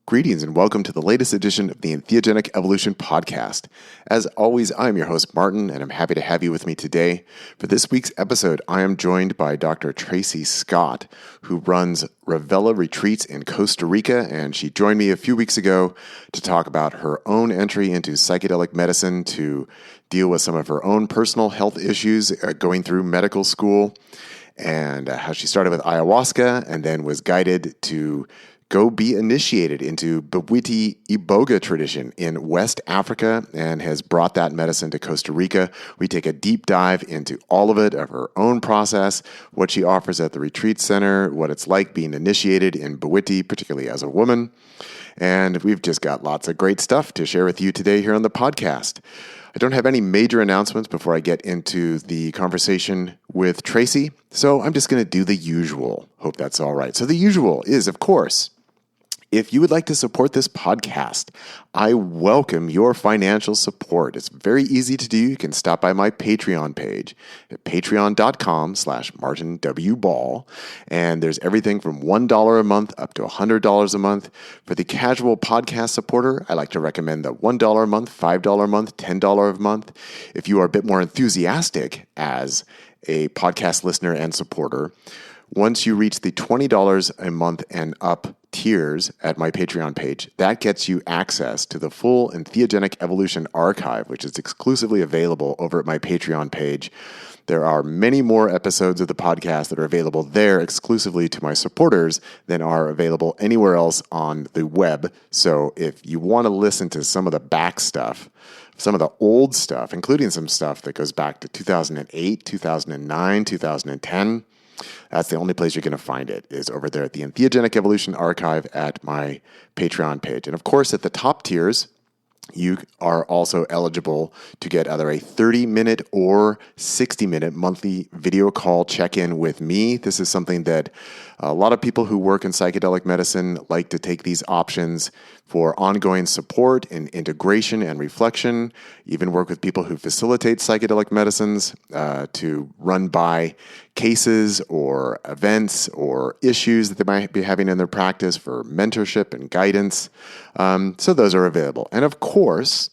Greetings and welcome to the latest edition of the Entheogenic Evolution Podcast. As always, I'm your host, Martin, and I'm happy to have you with me today. For this week's episode, I am joined by Dr. Tracy Scott, who runs Revela retreats in Costa Rica, and she joined me a few weeks ago to talk about her own entry into psychedelic medicine to deal with some of her own personal health issues going through medical school, and how she started with ayahuasca and then was guided to go be initiated into Bwiti Iboga tradition in West Africa and has brought that medicine to Costa Rica. We take a deep dive into all of it, of her own process, what she offers at the retreat center, what it's like being initiated in Bwiti, particularly as a woman. And we've just got lots of great stuff to share with you today here on the podcast. I don't have any major announcements before I get into the conversation with Tracy, so I'm just going to do the usual. Hope that's all right. So the usual is, of course, if you would like to support this podcast, I welcome your financial support. It's very easy to do. You can stop by my Patreon page at patreon.com/MartinWBall. And there's everything from $1 a month up to $100 a month. For the casual podcast supporter, I like to recommend the $1 a month, $5 a month, $10 a month. If you are a bit more enthusiastic as a podcast listener and supporter, once you reach the $20 a month and up tiers at my Patreon page, that gets you access to the full Entheogenic Evolution archive, which is exclusively available over at my Patreon page. There are many more episodes of the podcast that are available there exclusively to my supporters than are available anywhere else on the web. So if you want to listen to some of the back stuff, some of the old stuff, including some stuff that goes back to 2008, 2009, 2010, that's the only place you're going to find it, is over there at the Entheogenic Evolution archive at my Patreon page. And of course, at the top tiers, you are also eligible to get either a 30-minute or 60-minute monthly video call check-in with me. This is something that a lot of people who work in psychedelic medicine like to take these options for ongoing support and integration and reflection, even work with people who facilitate psychedelic medicines to run by cases or events or issues that they might be having in their practice for mentorship and guidance. So those are available. And of course,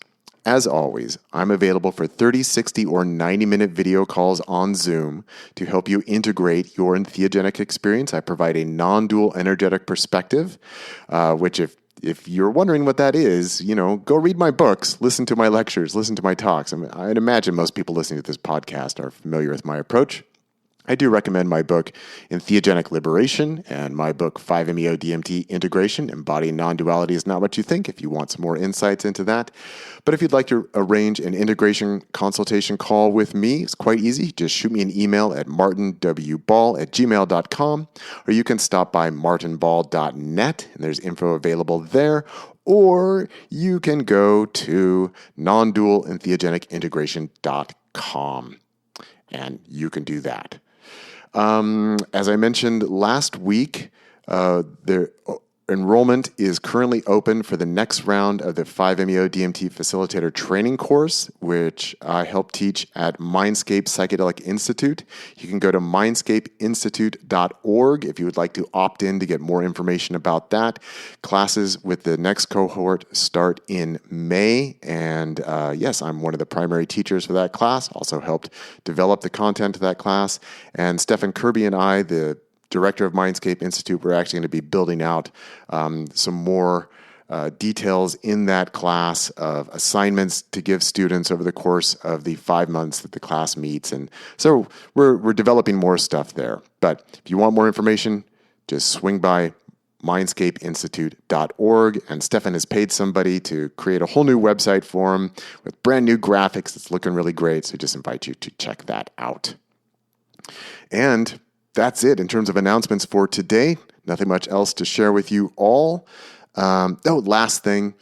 as always, I'm available for 30, 60, or 90-minute video calls on Zoom to help you integrate your entheogenic experience. I provide a non-dual energetic perspective, which if you're wondering what that is, go read my books, listen to my lectures, listen to my talks. I'd imagine most people listening to this podcast are familiar with my approach. I do recommend my book, Entheogenic Liberation, and my book, 5-MeO-DMT Integration, Embodying Non-Duality is Not What You Think, if you want some more insights into that. But if you'd like to arrange an integration consultation call with me, it's quite easy. Just shoot me an email at martinwball@gmail.com, or you can stop by martinball.net, and there's info available there. Or you can go to nondualentheogenicintegration.com, and you can do that. As I mentioned last week, the enrollment is currently open for the next round of the 5-MeO-DMT Facilitator Training Course, which I help teach at Mindscape Psychedelic Institute. You can go to mindscapeinstitute.org if you would like to opt in to get more information about that. Classes with the next cohort start in May, and yes, I'm one of the primary teachers for that class, also helped develop the content of that class, and Stephen Kirby and I, the director of Mindscape Institute, we're actually going to be building out some more details in that class of assignments to give students over the course of the 5 months that the class meets. And so we're developing more stuff there. But if you want more information, just swing by mindscapeinstitute.org. And Stefan has paid somebody to create a whole new website for him with brand new graphics. It's looking really great. So just invite you to check that out. And that's it in terms of announcements for today. Nothing much else to share with you all. Last thing,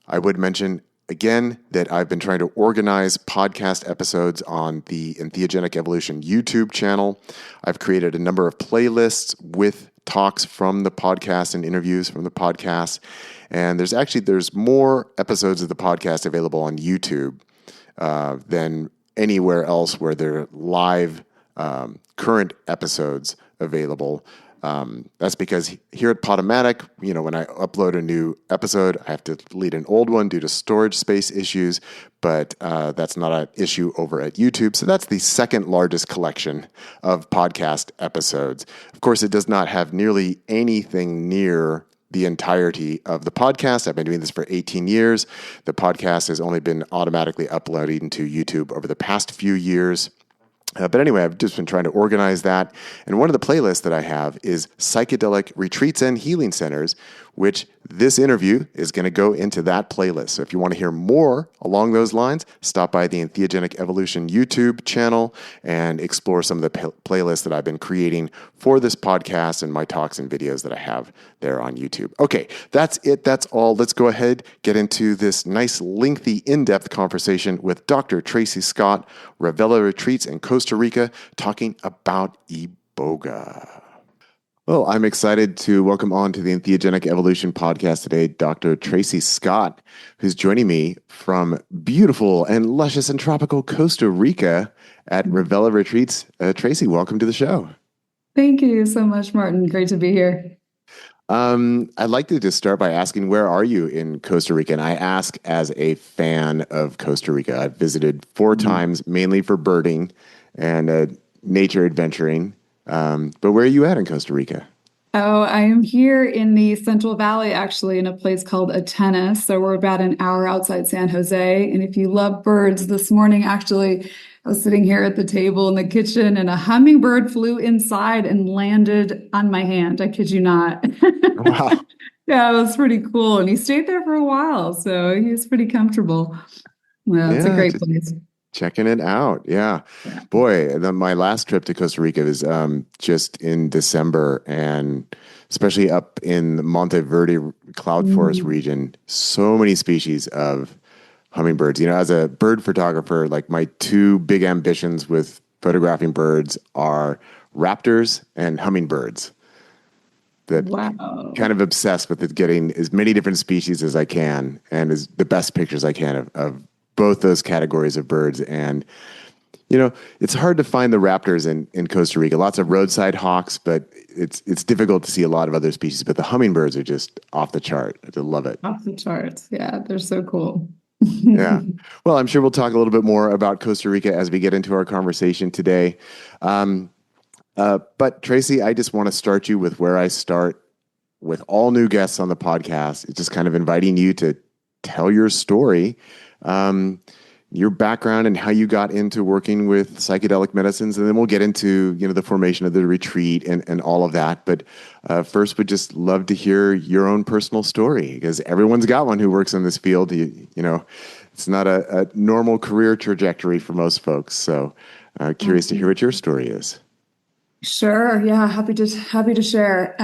I would mention again that I've been trying to organize podcast episodes on the Entheogenic Evolution YouTube channel. I've created a number of playlists with talks from the podcast and interviews from the podcast. And there's more episodes of the podcast available on YouTube than anywhere else where there are live current episodes available. That's because here at Podomatic, when I upload a new episode, I have to delete an old one due to storage space issues, but that's not an issue over at YouTube. So that's the second largest collection of podcast episodes. Of course, it does not have nearly anything near the entirety of the podcast. I've been doing this for 18 years. The podcast has only been automatically uploading to YouTube over the past few years. But anyway, I've just been trying to organize that. And one of the playlists that I have is Psychedelic Retreats and Healing Centers, which this interview is going to go into that playlist. So if you want to hear more along those lines, stop by the Entheogenic Evolution YouTube channel and explore some of the playlists that I've been creating for this podcast and my talks and videos that I have there on YouTube. Okay, that's it. That's all. Let's go ahead, get into this nice, lengthy, in-depth conversation with Dr. Tracy Scott, Revela Retreats in Costa Rica, talking about Iboga. Well, I'm excited to welcome on to the Entheogenic Evolution podcast today, Dr. Tracy Scott, who's joining me from beautiful and luscious and tropical Costa Rica at Revela Retreats. Tracy, welcome to the show. Thank you so much, Martin. Great to be here. I'd like to just start by asking, where are you in Costa Rica? And I ask as a fan of Costa Rica. I've visited 4 times, mainly for birding and nature adventuring. But where are you at in Costa Rica? Oh, I am here in the Central Valley, actually, in a place called Atenas. So we're about an hour outside San Jose. And if you love birds, this morning, actually, I was sitting here at the table in the kitchen and a hummingbird flew inside and landed on my hand. I kid you not. Wow. Yeah, it was pretty cool. And he stayed there for a while. So he was pretty comfortable. Well, it's a great place. Checking it out. Yeah. Boy, my last trip to Costa Rica was just in December, and especially up in the Monteverde cloud forest region, so many species of hummingbirds. As a bird photographer, like my 2 big ambitions with photographing birds are raptors and hummingbirds. That kind of obsessed with getting as many different species as I can and as the best pictures I can of both those categories of birds. And, it's hard to find the raptors in Costa Rica. Lots of roadside hawks, but it's difficult to see a lot of other species. But the hummingbirds are just off the chart. I love it. Off the charts. Yeah, they're so cool. Yeah. Well, I'm sure we'll talk a little bit more about Costa Rica as we get into our conversation today. But Tracy, I just want to start you with where I start with all new guests on the podcast. It's just kind of inviting you to tell your story. Your background and how you got into working with psychedelic medicines, and then we'll get into the formation of the retreat and all of that. But first, we'd just love to hear your own personal story, because everyone's got one who works in this field. It's not a normal career trajectory for most folks. So curious to hear what your story is. Sure. Yeah. Happy to share.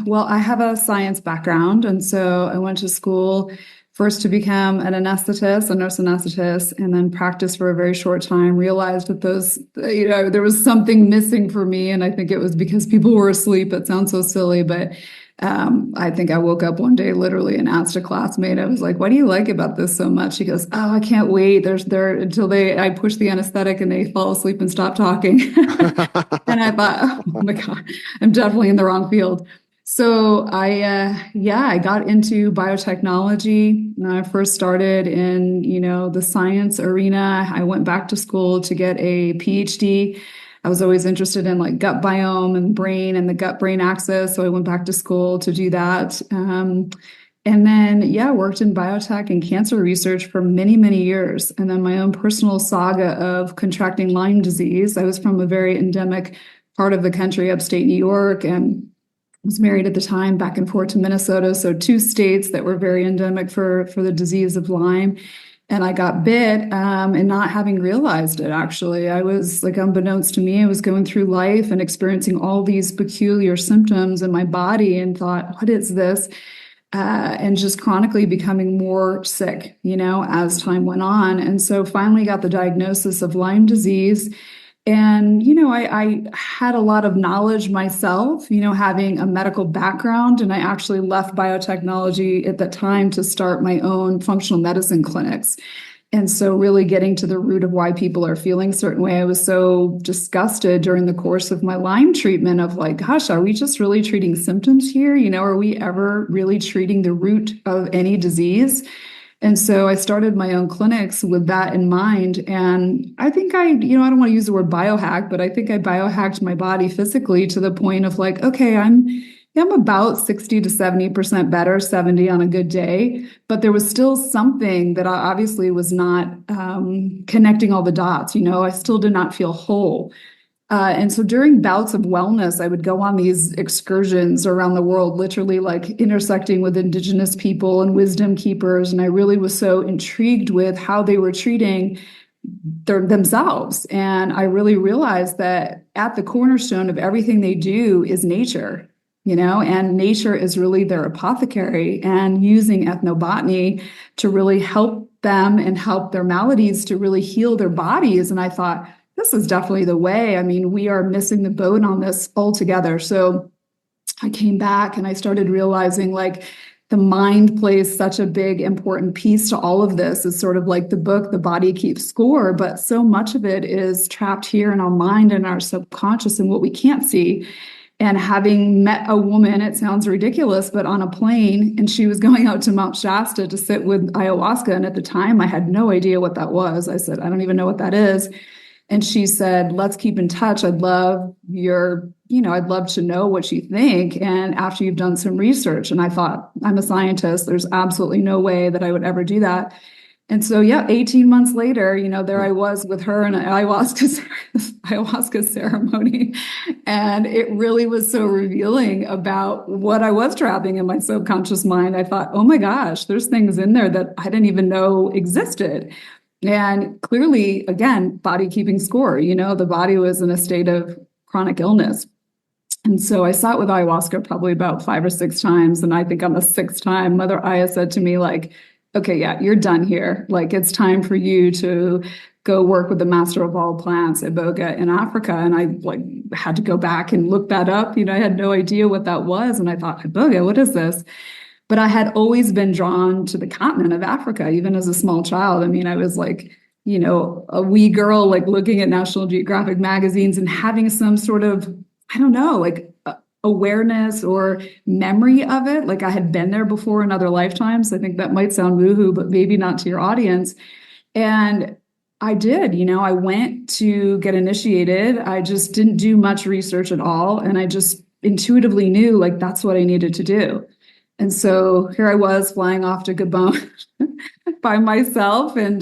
Well, I have a science background, and so I went to school first to become a nurse anesthetist, and then practiced for a very short time, realized that there was something missing for me. And I think it was because people were asleep. It sounds so silly, but I think I woke up one day literally and asked a classmate, I was like, what do you like about this so much? She goes, oh, I can't wait. Until I push the anesthetic and they fall asleep and stop talking. And I thought, oh my God, I'm definitely in the wrong field. So I got into biotechnology. I first started in, the science arena. I went back to school to get a Ph.D. I was always interested in like gut biome and brain and the gut-brain axis. So I went back to school to do that. And then, worked in biotech and cancer research for many, many years. And then my own personal saga of contracting Lyme disease. I was from a very endemic part of the country, upstate New York, and was married at the time, back and forth to Minnesota. So 2 states that were very endemic for the disease of Lyme. And I got bit, and not having realized it, actually. I was, like, unbeknownst to me, I was going through life and experiencing all these peculiar symptoms in my body and thought, what is this? And just chronically becoming more sick, as time went on. And so finally got the diagnosis of Lyme disease. And, I had a lot of knowledge myself, having a medical background, and I actually left biotechnology at that time to start my own functional medicine clinics. And so really getting to the root of why people are feeling a certain way. I was so disgusted during the course of my Lyme treatment of like, gosh, are we just really treating symptoms here? Are we ever really treating the root of any disease? And so I started my own clinics with that in mind. And I think I don't want to use the word biohack, but I think I biohacked my body physically to the point of like, okay, I'm about 60 to 70% better, 70 on a good day. But there was still something that I obviously was not connecting all the dots. I still did not feel whole. And so during bouts of wellness, I would go on these excursions around the world, literally like intersecting with indigenous people and wisdom keepers. And I really was so intrigued with how they were treating themselves. And I really realized that at the cornerstone of everything they do is nature. And nature is really their apothecary, and using ethnobotany to really help them and help their maladies to really heal their bodies. And I thought, this is definitely the way. I mean, we are missing the boat on this altogether. So I came back and I started realizing like the mind plays such a big, important piece to all of this. It's sort of like the book, The Body Keeps Score, but so much of it is trapped here in our mind and our subconscious and what we can't see. And having met a woman, it sounds ridiculous, but on a plane, and she was going out to Mount Shasta to sit with ayahuasca. And at the time, I had no idea what that was. I said, I don't even know what that is. And she said, let's keep in touch. I'd love to know what you think. And after you've done some research. And I thought, I'm a scientist. There's absolutely no way that I would ever do that. And so, 18 months later, there I was with her in an ayahuasca ceremony. And it really was so revealing about what I was trapping in my subconscious mind. I thought, oh my gosh, there's things in there that I didn't even know existed. And clearly, again, body keeping score, the body was in a state of chronic illness. And so I sat with ayahuasca probably about 5 or 6 times. And I think on the 6th time, Mother Aya said to me, like, okay, yeah, you're done here. Like, it's time for you to go work with the master of all plants, Iboga, in Africa. And I had to go back and look that up. I had no idea what that was. And I thought, Iboga, what is this? But I had always been drawn to the continent of Africa, even as a small child. I mean, I was like, a wee girl, like looking at National Geographic magazines and having some sort of, I don't know, like awareness or memory of it. Like I had been there before in other lifetimes. I think that might sound woohoo, but maybe not to your audience. And I did, I went to get initiated. I just didn't do much research at all. And I just intuitively knew like that's what I needed to do. And so here I was flying off to Gabon by myself and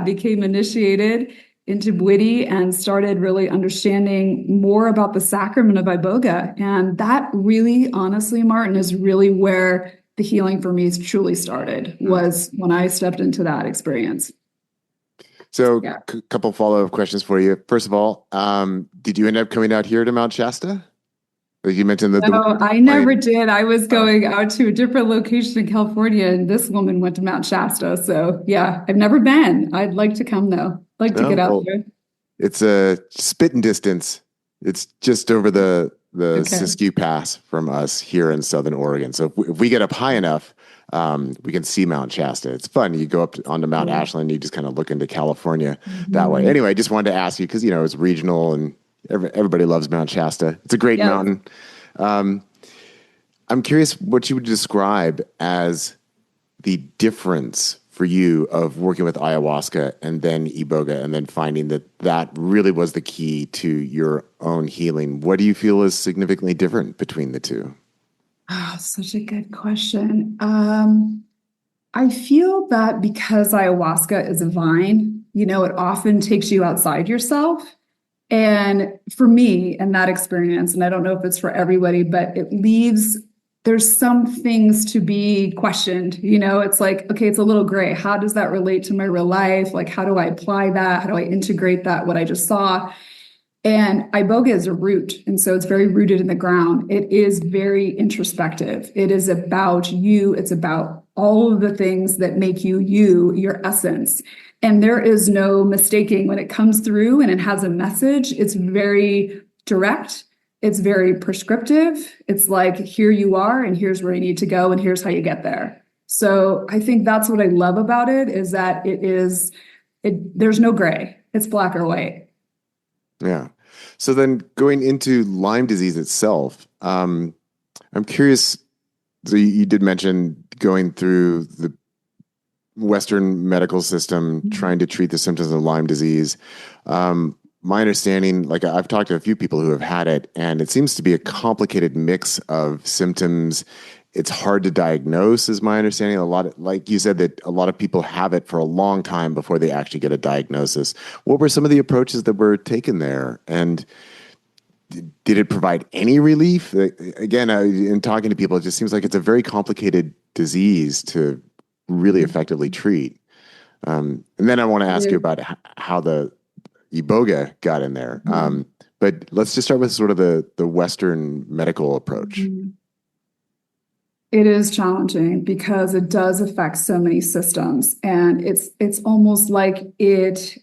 became initiated into Bwiti and started really understanding more about the sacrament of Iboga. And that really, honestly, Martin, is really where the healing for me truly started, was when I stepped into that experience. So a couple follow-up questions for you. First of all, did you end up coming out here to Mount Shasta? Like you mentioned that. No, I never did. I was going out to a different location in California, and this woman went to Mount Shasta. So yeah, I've never been. I'd like to come though. Like to get out there. It's a spitting distance. It's just over the Siskiyou Pass from us here in Southern Oregon. So if we get up high enough, we can see Mount Shasta. It's fun. You go up onto Mount Ashland, you just kind of look into California that way. Anyway, I just wanted to ask you because it's regional and everybody loves Mount Shasta. It's a great mountain. I'm curious what you would describe as the difference for you of working with ayahuasca and then Iboga and then finding that really was the key to your own healing. What do you feel is significantly different between the two? Oh, such a good question. I feel that because ayahuasca is a vine, it often takes you outside yourself. And for me, and that experience, and I don't know if it's for everybody, but there's some things to be questioned. It's like, okay, it's a little gray. How does that relate to my real life? Like, how do I apply that? How do I integrate that, what I just saw? And Iboga is a root. And so it's very rooted in the ground. It is very introspective. It is about you. It's about all of the things that make you, your essence. And there is no mistaking when it comes through and it has a message. It's very direct. It's very prescriptive. It's like, here you are, and here's where you need to go, and here's how you get there. So I think that's what I love about it is that there's no gray. It's black or white. Yeah. So then going into Lyme disease itself, I'm curious. So you did mention going through the Western medical system trying to treat the symptoms of Lyme disease. My understanding, like I've talked to a few people who have had it, and it seems to be a complicated mix of symptoms. It's hard to diagnose, is my understanding. Like you said, that a lot of people have it for a long time before they actually get a diagnosis. What were some of the approaches that were taken there? And did it provide any relief? Again, in talking to people, it just seems like it's a very complicated disease to really effectively treat. And then I want to ask you about how the Iboga got in there. But let's just start with sort of the Western medical approach. It is challenging because it does affect so many systems, and it's almost like it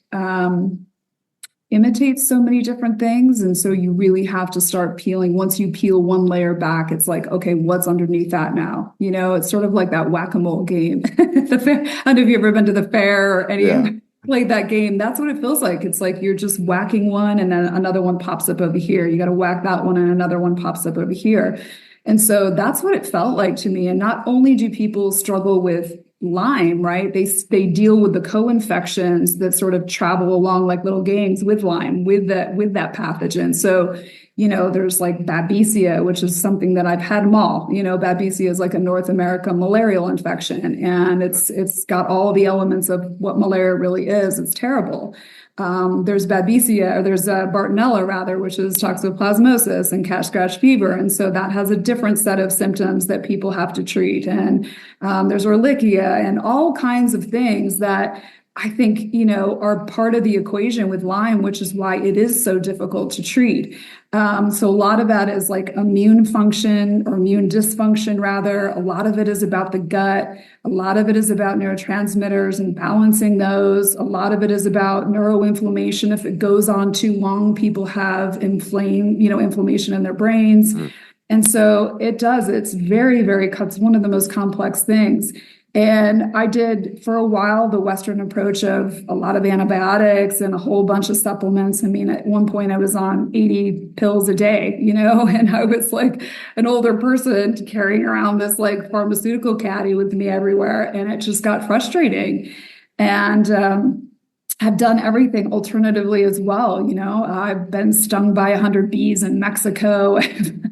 imitates so many different things. And so you really have to start peeling. Once you peel one layer back, it's like, okay, what's underneath that now? You know, it's sort of like that whack-a-mole game. The fair, I don't know if you've ever been to the fair or played that game. That's what it feels like. It's like you're just whacking one and then another one pops up over here. You got to whack that one and another one pops up over here. And so that's what it felt like to me. And not only do people struggle with Lyme, right? They deal with the co-infections that sort of travel along like little gangs with Lyme, with that pathogen. So, you know, there's like Babesia, which is something that I've had them all. You know, Babesia is like a North America malarial infection, and it's got all the elements of what malaria really is. It's terrible. There's Babesia, or there's Bartonella rather, which is toxoplasmosis and cat scratch fever. And so that has a different set of symptoms that people have to treat. And there's Ehrlichia and all kinds of things that I think, you know, are part of the equation with Lyme, which is why it is so difficult to treat. So a lot of that is like immune function or immune dysfunction, rather. A lot of it is about the gut. A lot of it is about neurotransmitters and balancing those. A lot of it is about neuroinflammation. If it goes on too long, people have inflammation in their brains. And so it does. It's very, it's one of the most complex things. And I did for a while the Western approach of a lot of antibiotics and a whole bunch of supplements. I mean, at one point I was on 80 pills a day, you know, and I was like an older person carrying around this like pharmaceutical caddy with me everywhere. And it just got frustrating. And have done everything alternatively as well. You know, I've been stung by 100 bees in Mexico.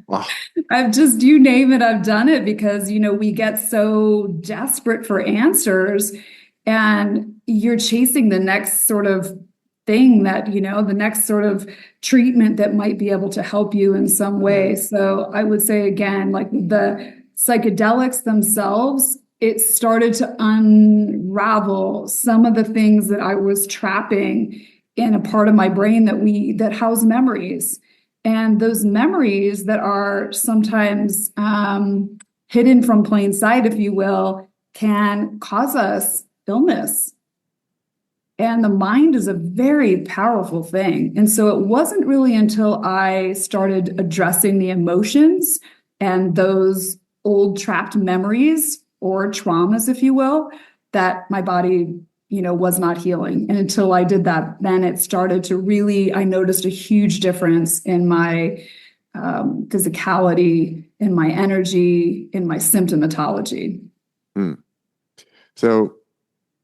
Wow. I've just, you name it, I've done it because, you know, we get so desperate for answers and you're chasing the next sort of thing that, you know, the next sort of treatment that might be able to help you in some way. So I would say again, like the psychedelics themselves, it started to unravel some of the things that I was trapping in a part of my brain that house memories. And those memories that are sometimes hidden from plain sight, if you will, can cause us illness. And the mind is a very powerful thing. And so it wasn't really until I started addressing the emotions and those old trapped memories or traumas, if you will, that my body, you know, was not healing. And until I did that, then it started to really, I noticed a huge difference in my physicality, in my energy, in my symptomatology. So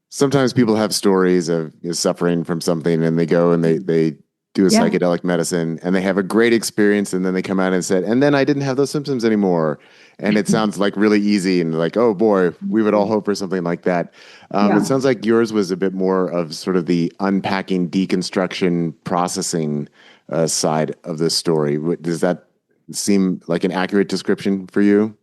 sometimes people have stories of suffering from something and they go and they do a psychedelic medicine and they have a great experience and then they come out and said, and then I didn't have those symptoms anymore. And it sounds like really easy and like, oh boy, we would all hope for something like that. It sounds like yours was a bit more of sort of the unpacking, deconstruction, processing side of the story. Does that seem like an accurate description for you?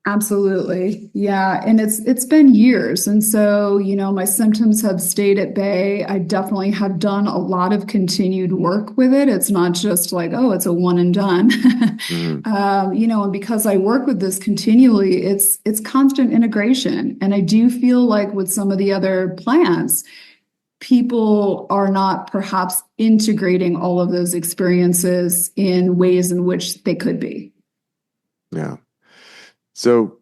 Absolutely. Yeah. And it's been years. And so, you know, my symptoms have stayed at bay. I definitely have done a lot of continued work with it. It's not just like, oh, it's a one and done. You know, and because I work with this continually, it's constant integration. And I do feel like with some of the other plants, people are not perhaps integrating all of those experiences in ways in which they could be. Yeah. So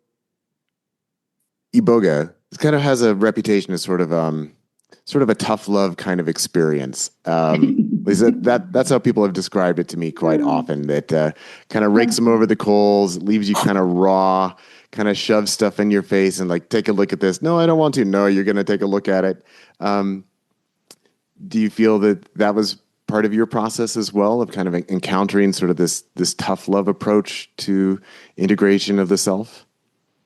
Iboga kind of has a reputation as sort of a tough love kind of experience. At least that's how people have described it to me quite often. That kind of rakes them over the coals, leaves you kind of raw, kind of shoves stuff in your face, and like, take a look at this. No, I don't want to. No, you're going to take a look at it. Um, do you feel that that was part of your process as well, of kind of encountering sort of this tough love approach to integration of the self?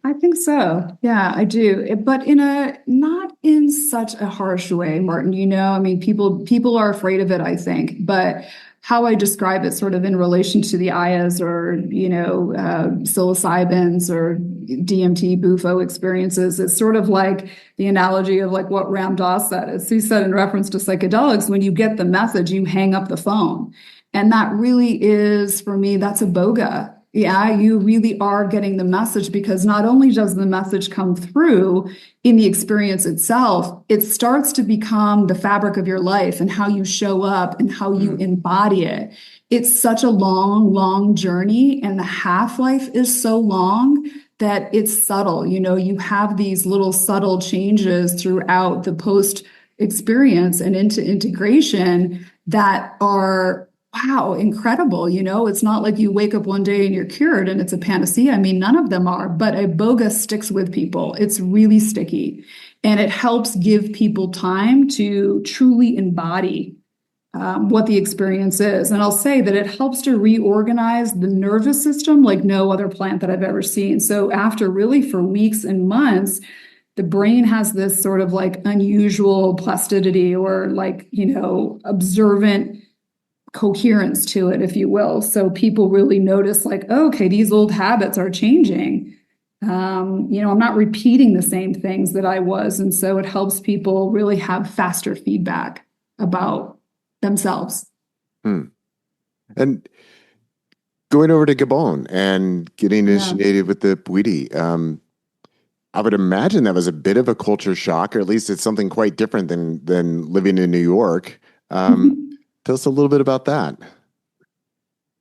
I think so. Yeah, I do. But in a not in such a harsh way, Martin. I mean, people are afraid of it, I think. But how I describe it sort of in relation to the ayas or, psilocybins or DMT, Bufo experiences, it's sort of like the analogy of like what Ram Dass said. As he said in reference to psychedelics, when you get the message, you hang up the phone. And that really is, for me, that's a boga. Yeah, you really are getting the message because not only does the message come through in the experience itself, it starts to become the fabric of your life and how you show up and how you embody it. It's such a long, long journey, and the half-life is so long that it's subtle. You have these little subtle changes throughout the post experience and into integration that are wow, incredible. It's not like you wake up one day and you're cured and it's a panacea. I mean, none of them are, but Iboga sticks with people. It's really sticky and it helps give people time to truly embody what the experience is. And I'll say that it helps to reorganize the nervous system like no other plant that I've ever seen. So after really for weeks and months, the brain has this sort of like unusual plasticity or like, observant coherence to it, if you will. So people really notice like, oh, okay, these old habits are changing. I'm not repeating the same things that I was. And so it helps people really have faster feedback about themselves. Hmm. And going over to Gabon and getting initiated with the Ph.D. I would imagine that was a bit of a culture shock, or at least it's something quite different than living in New York. Tell us a little bit about that.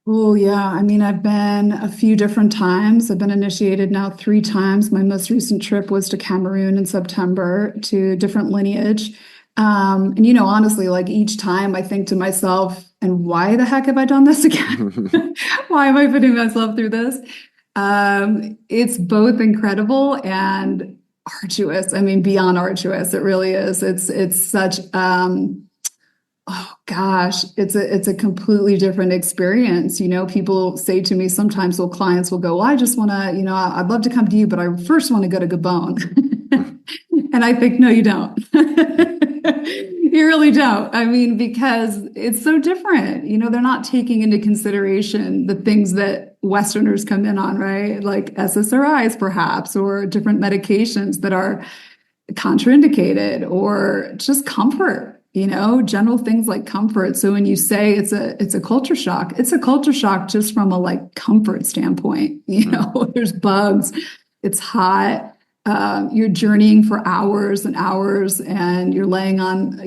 Oh, yeah. I mean, I've been a few different times. I've been initiated now 3 times. My most recent trip was to Cameroon in September to different lineage. And, honestly, like each time I think to myself, and why the heck have I done this again? Why am I putting myself through this? It's both incredible and arduous. I mean, beyond arduous, it really is. It's such, oh gosh, it's a completely different experience. People say to me sometimes, well, clients will go, well, I just want to, I'd love to come to you, but I first want to go to Gabon. And I think, no, you don't. You really don't. I mean, because it's so different. They're not taking into consideration the things that Westerners come in on, right? Like SSRIs, perhaps, or different medications that are contraindicated, or just comfort, general things like comfort. So when you say it's a culture shock, it's a culture shock just from a like comfort standpoint. There's bugs, it's hot. You're journeying for hours and hours and you're laying on,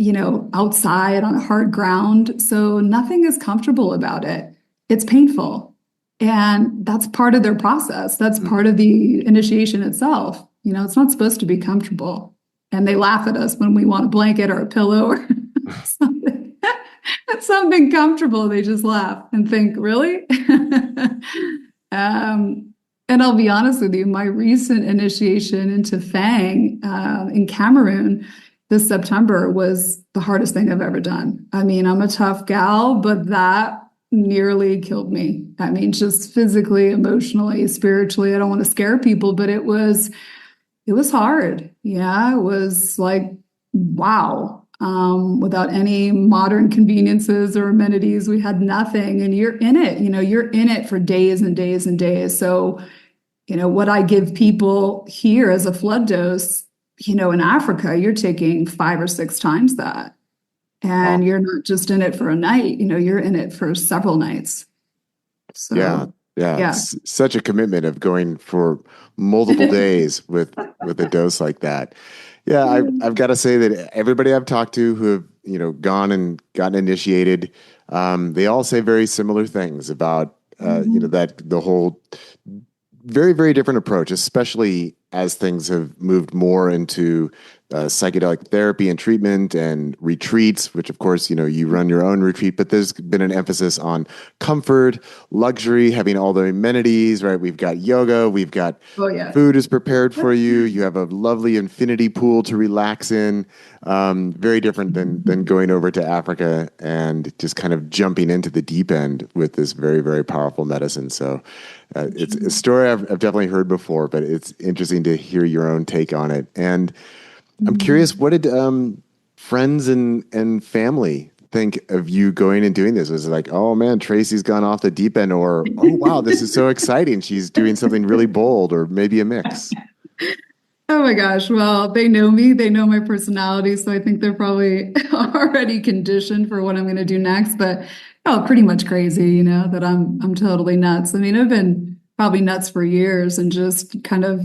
outside on hard ground. So nothing is comfortable about it. It's painful. And that's part of their process. That's part of the initiation itself. It's not supposed to be comfortable. And they laugh at us when we want a blanket or a pillow or something, something comfortable. They just laugh and think, really? And I'll be honest with you, my recent initiation into Fang in Cameroon this September was the hardest thing I've ever done. I mean, I'm a tough gal, but that nearly killed me. I mean, just physically, emotionally, spiritually. I don't want to scare people, but it was hard. Yeah, it was like, wow. Without any modern conveniences or amenities, we had nothing. And you're in it, you're in it for days and days and days. So, what I give people here as a flood dose, in Africa, you're taking 5 or 6 times that. Wow. And you're not just in it for a night, you're in it for several nights. So, Yeah. yeah. It's such a commitment of going for multiple days with a dose like that. Yeah, I've got to say that everybody I've talked to who have, gone and gotten initiated, they all say very similar things about, that the whole very, very different approach, especially as things have moved more into psychedelic therapy and treatment and retreats, which of course, you run your own retreat, but there's been an emphasis on comfort, luxury, having all the amenities, right? We've got yoga, we've got Oh yeah. food is prepared for you. You have a lovely infinity pool to relax in. Very different than going over to Africa and just kind of jumping into the deep end with this very, very powerful medicine. So it's a story I've definitely heard before, but it's interesting to hear your own take on it. And I'm curious, what did friends and family think of you going and doing this? Was it like, oh man, Tracy's gone off the deep end, or oh wow, this is so exciting. She's doing something really bold, or maybe a mix? Oh my gosh. Well, they know me, they know my personality, so I think they're probably already conditioned for what I'm going to do next. But oh, pretty much crazy, that I'm totally nuts. I mean, I've been probably nuts for years and just kind of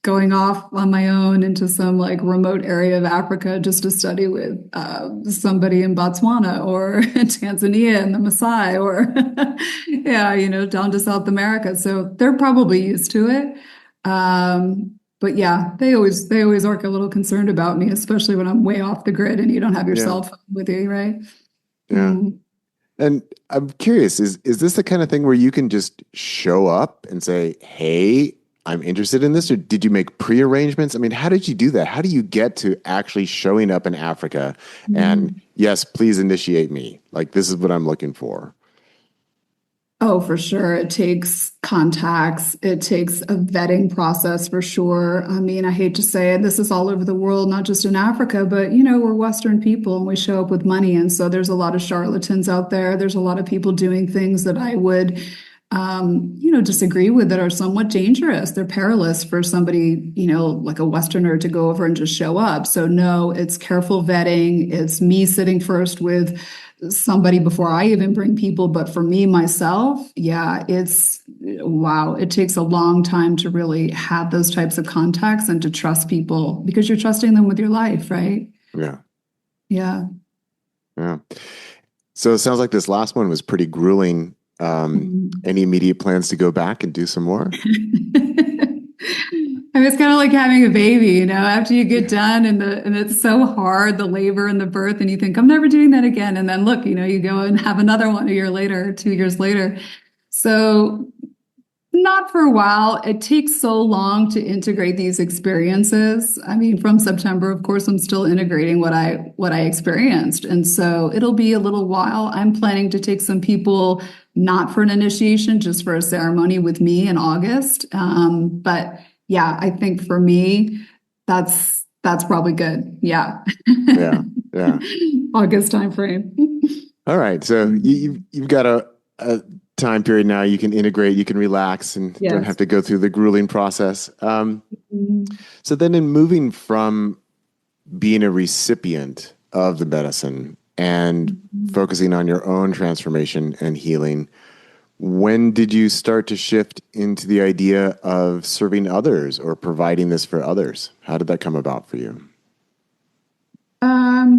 going off on my own into some like remote area of Africa just to study with somebody in Botswana or Tanzania and the Maasai or yeah, down to South America. So they're probably used to it. But yeah, they always are a little concerned about me, especially when I'm way off the grid and you don't have your Yeah, cell phone with you, right? yeah. And I'm curious, is this the kind of thing where you can just show up and say, hey, I'm interested in this? Or did you make pre-arrangements? I mean, how did you do that? How do you get to actually showing up in Africa and yes, please initiate me. Like, this is what I'm looking for. Oh, for sure. It takes contacts. It takes a vetting process for sure. I mean, I hate to say it, this is all over the world, not just in Africa, but we're Western people and we show up with money. And so there's a lot of charlatans out there. There's a lot of people doing things that I would, disagree with that are somewhat dangerous. They're perilous for somebody, like a Westerner to go over and just show up. So no, it's careful vetting. It's me sitting first with somebody before I even bring people. But for me, myself, yeah, wow, it takes a long time to really have those types of contacts and to trust people because you're trusting them with your life, right? Yeah. Yeah. Yeah. So it sounds like this last one was pretty grueling. Any immediate plans to go back and do some more? I mean, it's kind of like having a baby, after you get done and it's so hard, the labor and the birth, and you think, I'm never doing that again. And then look, you go and have another one a year later, 2 years later. So not for a while. It takes so long to integrate these experiences. I mean, from September, of course, I'm still integrating what I experienced. And so it'll be a little while. I'm planning to take some people not for an initiation, just for a ceremony with me in August. But yeah, I think for me, that's probably good. Yeah. Yeah. Yeah. August timeframe. All right. So you've got a time period now. You can integrate, you can relax, and don't have Yes. to go through the grueling process. Mhm. So then, in moving from being a recipient of the medicine and focusing on your own transformation and healing, when did you start to shift into the idea of serving others or providing this for others? How did that come about for you? Um,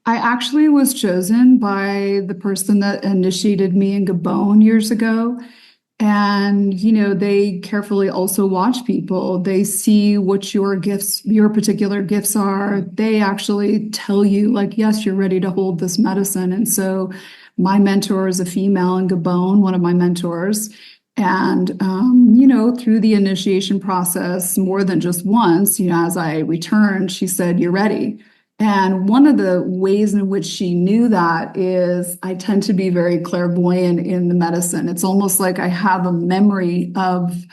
I actually was chosen by the person that initiated me in Gabon years ago. And, they carefully also watch people. They see what your gifts, your particular gifts are. They actually tell you, like, yes, you're ready to hold this medicine. And so my mentor is a female in Gabon, one of my mentors. And, through the initiation process, more than just once, as I returned, she said, you're ready. And one of the ways in which she knew that is I tend to be very clairvoyant in the medicine. It's almost like I have a memory of,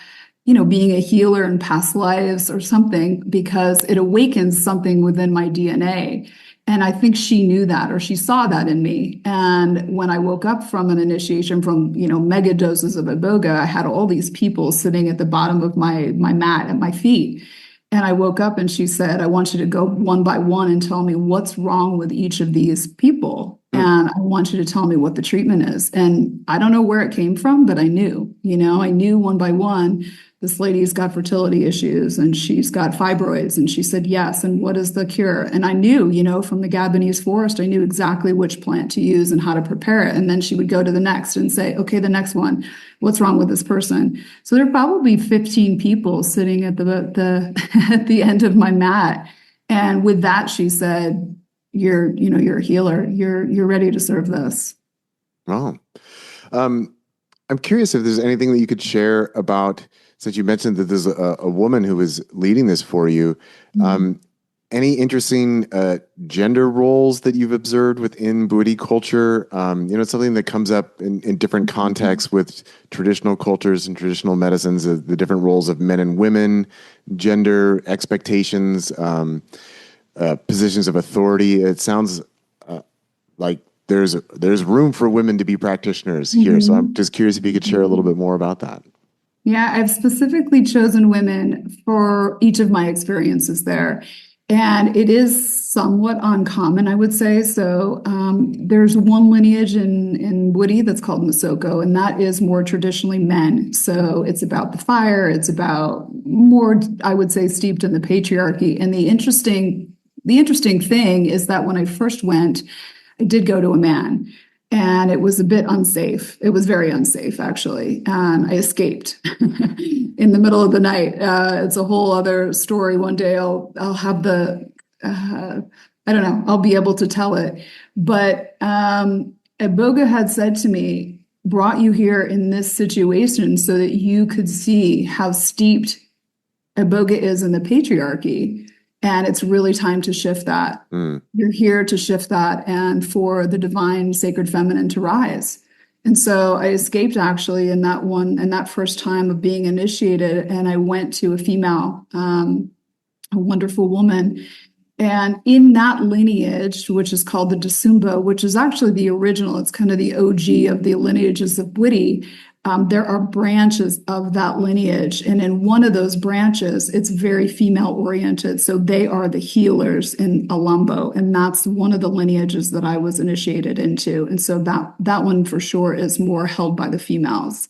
being a healer in past lives or something because it awakens something within my DNA. And I think she knew that or she saw that in me. And when I woke up from an initiation from, mega doses of Iboga, I had all these people sitting at the bottom of my mat at my feet. And I woke up and she said, I want you to go one by one and tell me what's wrong with each of these people. And I want you to tell me what the treatment is. And I don't know where it came from, but I knew one by one, this lady's got fertility issues and she's got fibroids. And she said, yes. And what is the cure? And I knew, from the Gabonese forest, I knew exactly which plant to use and how to prepare it. And then she would go to the next and say, okay, the next one, what's wrong with this person? So there are probably 15 people sitting at at the end of my mat. And with that, she said, you're a healer. You're ready to serve this. Oh, I'm curious if there's anything that you could share about, since you mentioned that there's a woman who was leading this for you. Any interesting gender roles that you've observed within Bwiti culture? It's something that comes up in different contexts with traditional cultures and traditional medicines, the different roles of men and women, gender expectations, positions of authority. It sounds like there's room for women to be practitioners here. So I'm just curious if you could share a little bit more about that. Yeah, I've specifically chosen women for each of my experiences there. And it is somewhat uncommon, I would say. So there's one lineage in Bwiti that's called Masoko, and that is more traditionally men. So it's about the fire. It's about more, I would say, steeped in the patriarchy. And the interesting thing is that when I first went, I did go to a man, and it was a bit unsafe. It was very unsafe, actually. And I escaped in the middle of the night. It's a whole other story. One day I'll have I don't know, I'll be able to tell it. But Iboga had said to me, brought you here in this situation so that you could see how steeped Iboga is in the patriarchy. And it's really time to shift that. You're here to shift that and for the divine sacred feminine to rise. And so I escaped actually in that first time of being initiated. And I went to a female, a wonderful woman. And in that lineage, which is called the Dasumba, which is actually the original, it's kind of the OG of the lineages of Bwiti. There are branches of that lineage. And in one of those branches, it's very female oriented. So they are the healers in Alambo. And that's one of the lineages that I was initiated into. And so that one for sure is more held by the females.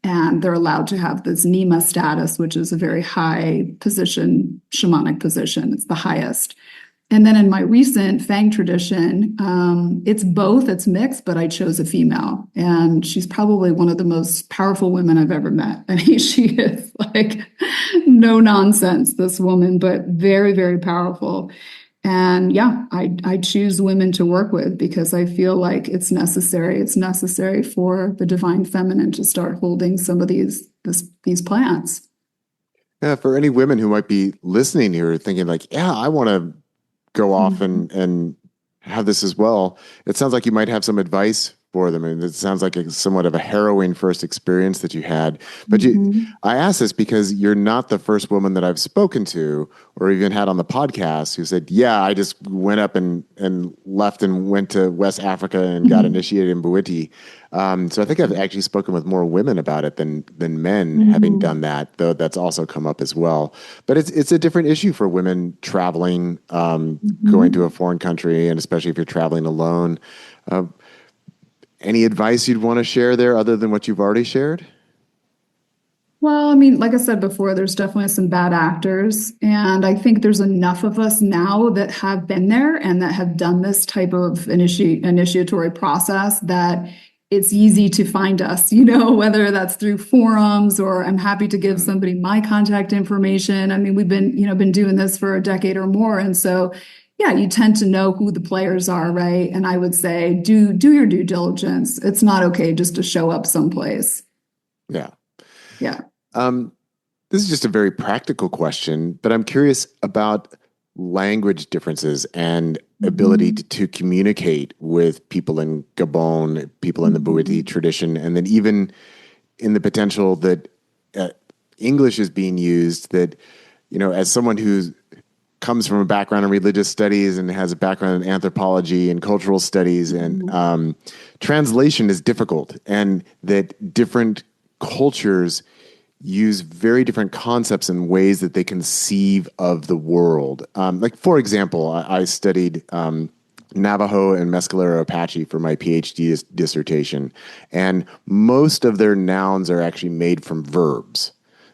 And they're allowed to have this Nima status, which is a very high position, shamanic position. It's the highest. And then in my recent Fang tradition, it's both, it's mixed, but I chose a female. And she's probably one of the most powerful women I've ever met. I mean, she is like no nonsense, this woman, but very, very powerful. And yeah, I choose women to work with because I feel like it's necessary. It's necessary for the divine feminine to start holding some of these plants. Yeah, for any women who might be listening here thinking like, yeah, I want to go off and have this as well. It sounds like you might have some advice for them. And it sounds like somewhat of a harrowing first experience that you had. But I ask this because you're not the first woman that I've spoken to or even had on the podcast who said, yeah, I just went up and left and went to West Africa and got initiated in Bwiti. So I think I've actually spoken with more women about it than men having done that, though that's also come up as well. But it's a different issue for women traveling, going to a foreign country, and especially if you're traveling alone. Any advice you'd want to share there other than what you've already shared? Well, I mean, like I said before, there's definitely some bad actors. And I think there's enough of us now that have been there and that have done this type of initiatory process that it's easy to find us, whether that's through forums or I'm happy to give somebody my contact information. I mean, we've been doing this for a decade or more. And so yeah, you tend to know who the players are, right? And I would say do your due diligence. It's not okay just to show up someplace. Yeah. Yeah. This is just a very practical question, but I'm curious about language differences and ability to communicate with people in Gabon, people in the Bwiti tradition, and then even in the potential that English is being used that, as someone who's comes from a background in religious studies and has a background in anthropology and cultural studies, and translation is difficult, and that different cultures use very different concepts and ways that they conceive of the world. Like, for example, I studied Navajo and Mescalero Apache for my Ph.D. dissertation, and most of their nouns are actually made from verbs.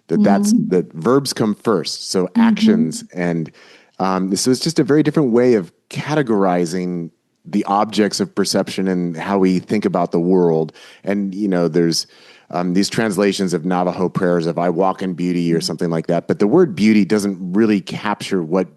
that verbs come first. So actions and so it's just a very different way of categorizing the objects of perception and how we think about the world. And, there's these translations of Navajo prayers of I walk in beauty or something like that. But the word beauty doesn't really capture what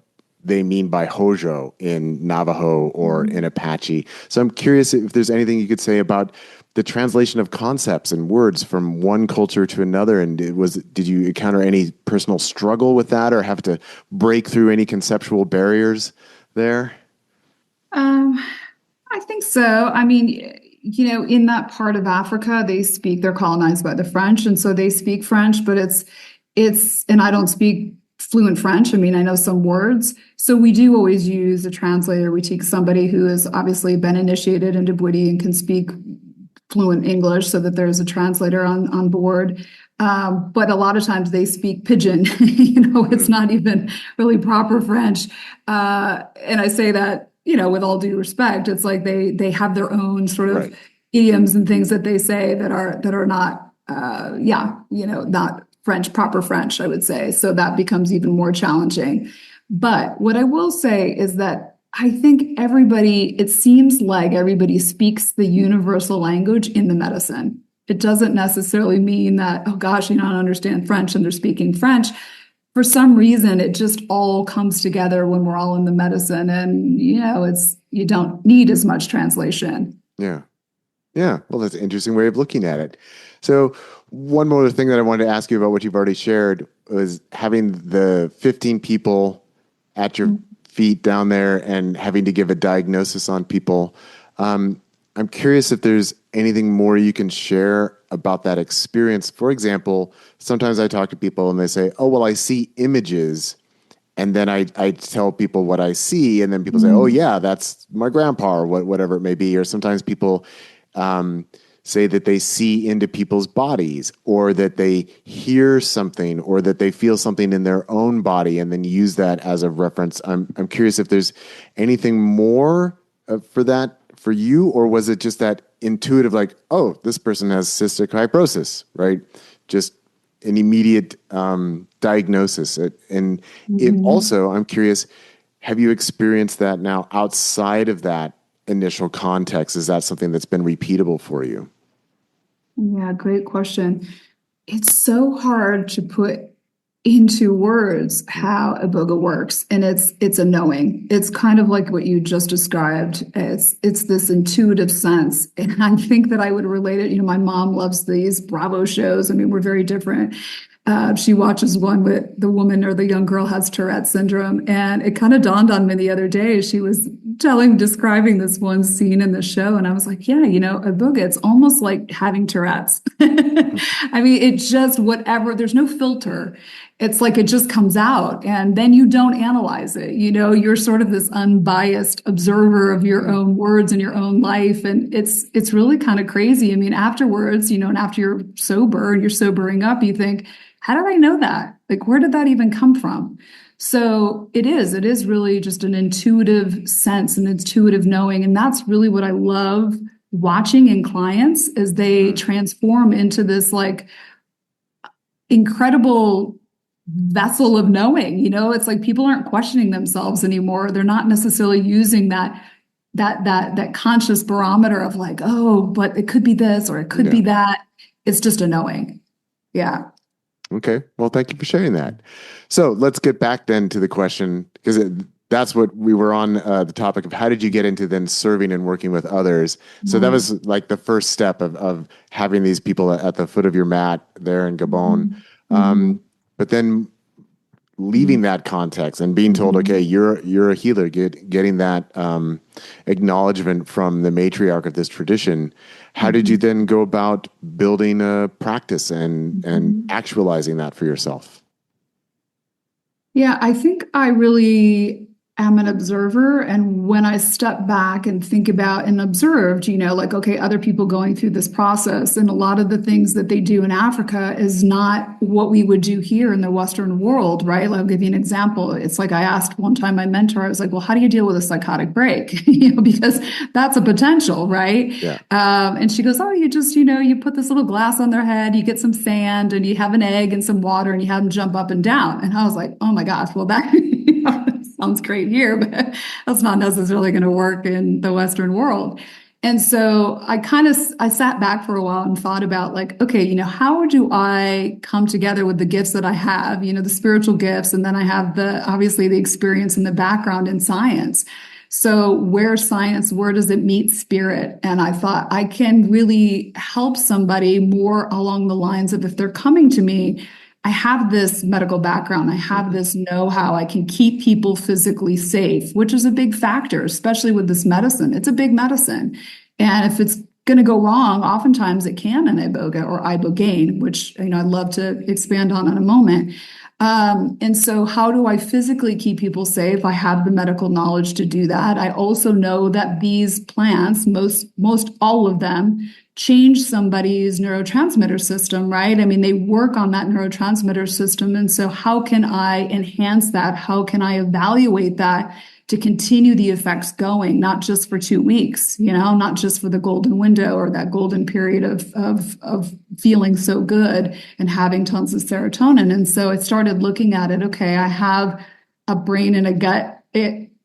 they mean by Hojo in Navajo or in Apache. So I'm curious if there's anything you could say about the translation of concepts and words from one culture to another. And did you encounter any personal struggle with that or have to break through any conceptual barriers there? I think so. I mean, in that part of Africa, they're colonized by the French, and so they speak French, but and I don't speak fluent French. I mean, I know some words. So we do always use a translator. We take somebody who has obviously been initiated into Bwiti and can speak fluent English so that there's a translator on board. But a lot of times they speak pidgin, it's not even really proper French. And I say that, with all due respect, it's like they have their own sort of Right. idioms and things that they say that are not, not French, proper French, I would say. So that becomes even more challenging. But what I will say is that I think it seems like everybody speaks the universal language in the medicine. It doesn't necessarily mean that, oh gosh, you don't understand French and they're speaking French. For some reason, it just all comes together when we're all in the medicine, and you don't need as much translation. Yeah. Yeah. Well, that's an interesting way of looking at it. So one more thing that I wanted to ask you about what you've already shared was having the 15 people at your feet down there and having to give a diagnosis on people. I'm curious if there's anything more you can share about that experience. For example, sometimes I talk to people and they say, oh, well, I see images. And then I tell people what I see. And then people say, oh, yeah, that's my grandpa or whatever it may be. Or sometimes people say that they see into people's bodies or that they hear something or that they feel something in their own body and then use that as a reference. I'm curious if there's anything more for that for you, or was it just that intuitive, like, oh, this person has cystic fibrosis, right? Just an immediate diagnosis. And also, I'm curious, have you experienced that now outside of that initial context? Is that something that's been repeatable for you? Yeah, great question. It's so hard to put into words how Iboga works, and it's a knowing. It's kind of like what you just described. It's this intuitive sense, and I think that I would relate it. My mom loves these Bravo shows. I mean, we're very different. She watches one with the woman or the young girl has Tourette syndrome, and it kind of dawned on me the other day. She was describing this one scene in the show, and I was like, yeah, Iboga, it's almost like having Tourette's. I mean, it just whatever. There's no filter. It's like it just comes out, and then you don't analyze it. You're sort of this unbiased observer of your own words and your own life, and it's really kind of crazy. I mean, afterwards, and after you're sober and you're sobering up, you think, how did I know that? Like, where did that even come from? So it is really just an intuitive sense, an intuitive knowing. And that's really what I love watching in clients as they transform into this like incredible vessel of knowing. It's like people aren't questioning themselves anymore. They're not necessarily using that conscious barometer of like, oh, but it could be this or it could be that. It's just a knowing. Yeah. Okay. Well, thank you for sharing that. So let's get back then to the question, because that's what we were on the topic of how did you get into then serving and working with others? So that was like the first step of having these people at the foot of your mat there in Gabon. But then leaving that context and being told, okay, you're a healer, getting that acknowledgement from the matriarch of this tradition. How did you then go about building a practice and actualizing that for yourself? Yeah, I think I really am an observer. And when I step back and think about and observed, like, okay, other people going through this process, and a lot of the things that they do in Africa is not what we would do here in the Western world, right? I'll give you an example. It's like I asked one time my mentor, I was like, well, how do you deal with a psychotic break? Because that's a potential, right? Yeah. And she goes, oh, you just, you put this little glass on their head, you get some sand and you have an egg and some water and you have them jump up and down. And I was like, oh my gosh, well, that sounds great here, but that's not necessarily going to work in the Western world. And so I sat back for a while and thought about like, okay, how do I come together with the gifts that I have, the spiritual gifts, and then I have obviously the experience and the background in science. So where does it meet spirit? And I thought I can really help somebody more along the lines of if they're coming to me, I have this medical background. I have this know-how. I can keep people physically safe, which is a big factor, especially with this medicine. It's a big medicine. And if it's going to go wrong, oftentimes it can in Iboga or Ibogaine, which I'd love to expand on in a moment. And so how do I physically keep people safe? I have the medical knowledge to do that. I also know that these plants, most all of them, change somebody's neurotransmitter system, right? I mean, they work on that neurotransmitter system. And so how can I enhance that? How can I evaluate that to continue the effects going, not just for 2 weeks, not just for the golden window or that golden period of feeling so good and having tons of serotonin. And so I started looking at it. Okay, I have a brain and a gut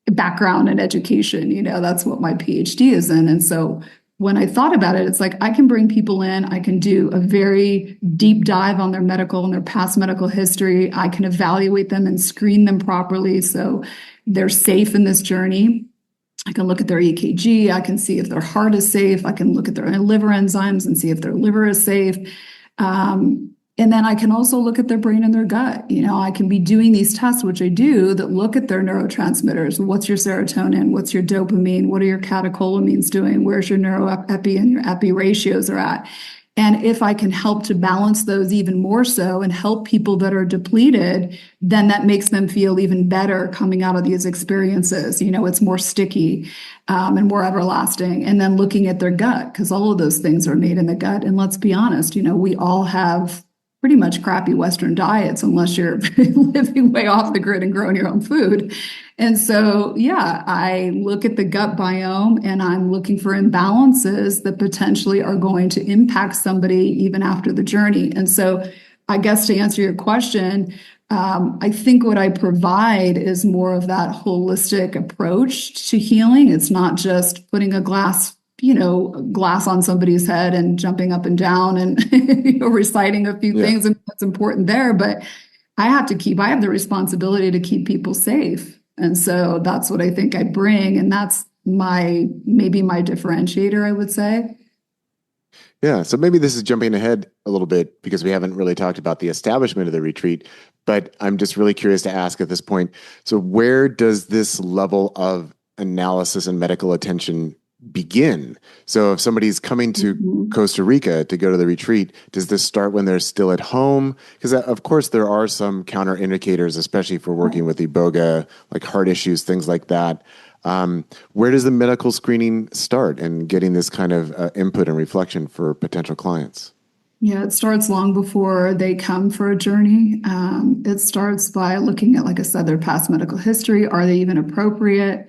background in education. That's what my PhD is in. And so when I thought about it, it's like I can bring people in, I can do a very deep dive on their medical and their past medical history. I can evaluate them and screen them properly so they're safe in this journey. I can look at their EKG. I can see if their heart is safe. I can look at their liver enzymes and see if their liver is safe. And then I can also look at their brain and their gut. I can be doing these tests, which I do, that look at their neurotransmitters. What's your serotonin? What's your dopamine? What are your catecholamines doing? Where's your neuroepi and your epi ratios are at? And if I can help to balance those even more so and help people that are depleted, then that makes them feel even better coming out of these experiences. It's more sticky and more everlasting. And then looking at their gut, because all of those things are made in the gut. And let's be honest, we all have pretty much crappy Western diets unless you're living way off the grid and growing your own food. And so, yeah, I look at the gut biome and I'm looking for imbalances that potentially are going to impact somebody even after the journey. And so I guess to answer your question, I think what I provide is more of that holistic approach to healing. It's not just putting a glass on somebody's head and jumping up and down and reciting a few things, and that's important there. But I have the responsibility to keep people safe. And so that's what I think I bring. And that's maybe my differentiator, I would say. Yeah. So maybe this is jumping ahead a little bit because we haven't really talked about the establishment of the retreat, but I'm just really curious to ask at this point. So where does this level of analysis and medical attention begin? So if somebody's coming to Costa Rica to go to the retreat, does this start when they're still at home? Because of course there are some counter indicators, especially for working with Iboga, like heart issues, things like that. Where does the medical screening start and getting this kind of input and reflection for potential clients? Yeah, it starts long before they come for a journey. It starts by looking at, like I said, their past medical history. Are they even appropriate?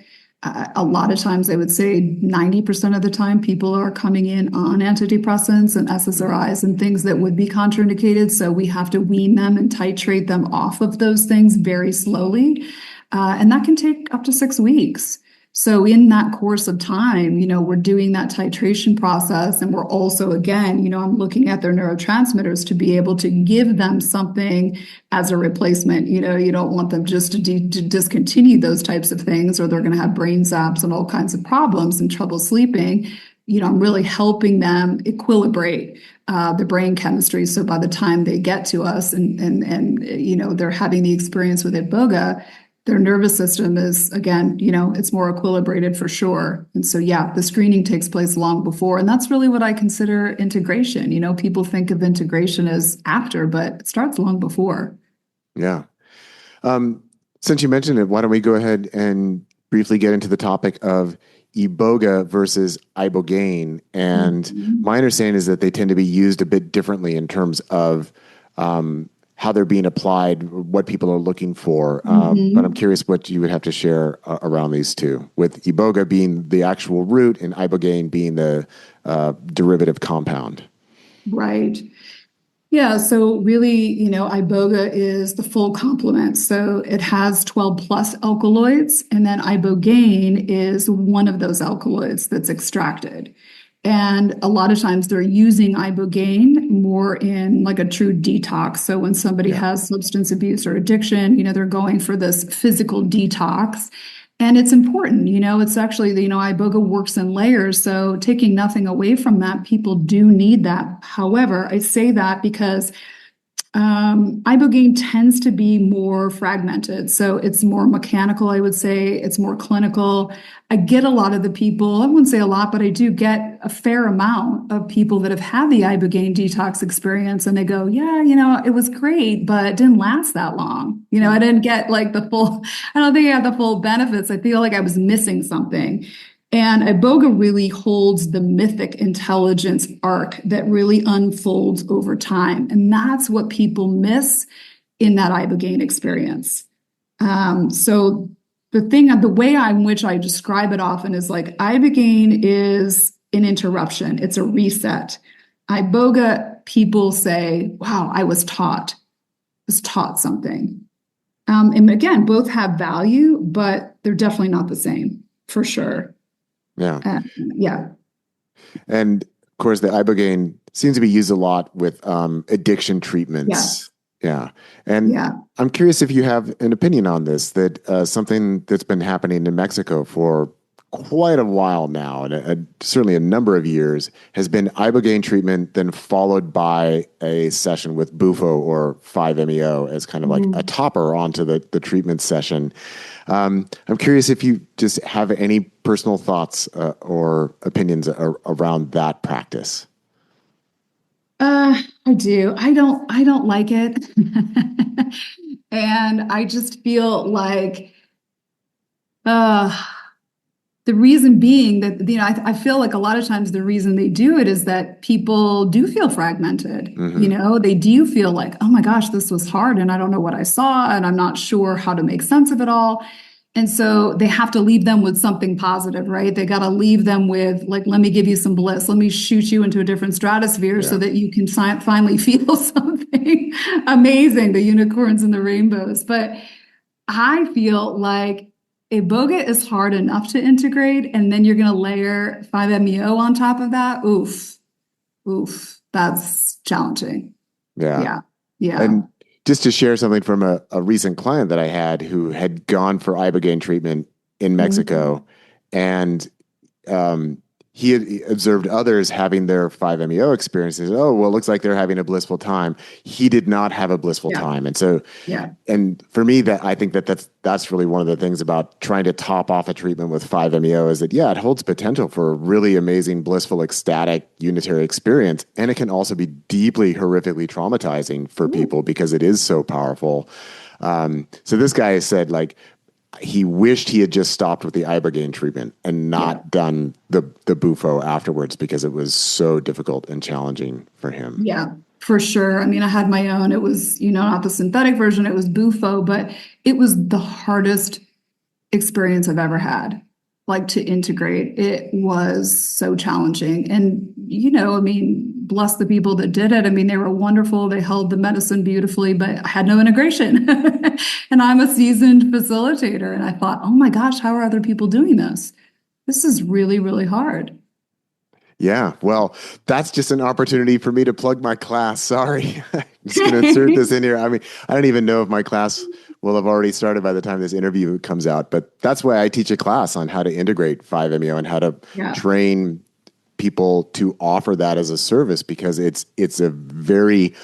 A lot of times, I would say 90% of the time, people are coming in on antidepressants and SSRIs and things that would be contraindicated. So we have to wean them and titrate them off of those things very slowly. And that can take up to 6 weeks. So in that course of time, we're doing that titration process. And we're also, again, I'm looking at their neurotransmitters to be able to give them something as a replacement. You don't want them just to discontinue those types of things, or they're going to have brain zaps and all kinds of problems and trouble sleeping. I'm really helping them equilibrate the brain chemistry. So by the time they get to us and they're having the experience with Iboga, their nervous system is, again, it's more equilibrated for sure. And so, yeah, the screening takes place long before. And that's really what I consider integration. People think of integration as after, but it starts long before. Yeah. Since you mentioned it, why don't we go ahead and briefly get into the topic of Iboga versus Ibogaine? And Mhm. my understanding is that they tend to be used a bit differently in terms of how they're being applied, what people are looking for. But I'm Mhm. curious what you would have to share around these two, with Iboga being the actual root and Ibogaine being the derivative compound. Right. Yeah, so really, iboga is the full complement. So it has 12 plus alkaloids, and then ibogaine is one of those alkaloids that's extracted. And a lot of times they're using ibogaine more in like a true detox. So when somebody Yeah. has substance abuse or addiction, they're going for this physical detox. And it's important, it's actually, iboga works in layers. So taking nothing away from that, people do need that. However, I say that because ibogaine tends to be more fragmented. So it's more mechanical, I would say. It's more clinical. I get a lot of the people, I wouldn't say a lot, but I do get a fair amount of people that have had the ibogaine detox experience and they go, yeah, it was great, but it didn't last that long. I didn't get like the full, I don't think I had the full benefits. I feel like I was missing something. And Iboga really holds the mythic intelligence arc that really unfolds over time. And that's what people miss in that Ibogaine experience. So the way in which I describe it often is like Ibogaine is an interruption, it's a reset. Iboga, people say, wow, was taught something. And again, both have value, but they're definitely not the same for sure. Yeah. Yeah. And of course, the Ibogaine seems to be used a lot with addiction treatments. Yes. Yeah. And Yeah. I'm curious if you have an opinion on this, that something that's been happening in Mexico for quite a while now, and certainly a number of years, has been Ibogaine treatment, then followed by a session with Bufo or 5-MeO as kind of like a Mm. topper onto the treatment session. I'm curious if you just have any personal thoughts or opinions around that practice. I do. I don't like it. And I just feel like uh the reason being that I feel like a lot of times the reason they do it is that people do feel fragmented. Hmm. They do feel like, oh my gosh, this was hard and I don't know what I saw and I'm not sure how to make sense of it all. And so they have to leave them with something positive, right? They got to leave them with, like, let me give you some bliss. Let me shoot you into a different stratosphere so Yeah. that you can finally feel something amazing, the unicorns and the rainbows. But I feel like Iboga is hard enough to integrate, and then you're going to layer 5-MeO on top of that. Oof, oof, that's challenging. Yeah. Yeah, yeah, And just to share something from a recent client that I had who had gone for Ibogaine treatment in mhm, Mexico, and um, he had observed others having their 5-MeO experiences. Oh, well, it looks like they're having a blissful time. He did not have a blissful yeah, time. And so, yeah, and for me, that I think that that's really one of the things about trying to top off a treatment with 5-MeO is that, yeah, it holds potential for a really amazing, blissful, ecstatic, unitary experience. And it can also be deeply, horrifically traumatizing for ooh, people because it is so powerful. So this guy said, like, he wished he had just stopped with the Ibogaine treatment and yeah. not done the Bufo afterwards because it was so difficult and challenging for him. Yeah, for sure. I mean, I had my own. It was, not the synthetic version, it was Bufo, but it was the hardest experience I've ever had. Like to integrate, it was so challenging. And, I mean, bless the people that did it. I mean, they were wonderful. They held the medicine beautifully, but I had no integration. And I'm a seasoned facilitator. And I thought, oh my gosh, how are other people doing this? This is really, really hard. Yeah, well, that's just an opportunity for me to plug my class. Sorry. I'm just going to insert this in here. I mean, I don't even know if my class will have already started by the time this interview comes out, but that's why I teach a class on how to integrate 5-MeO and how to Yeah. train people to offer that as a service because it's a very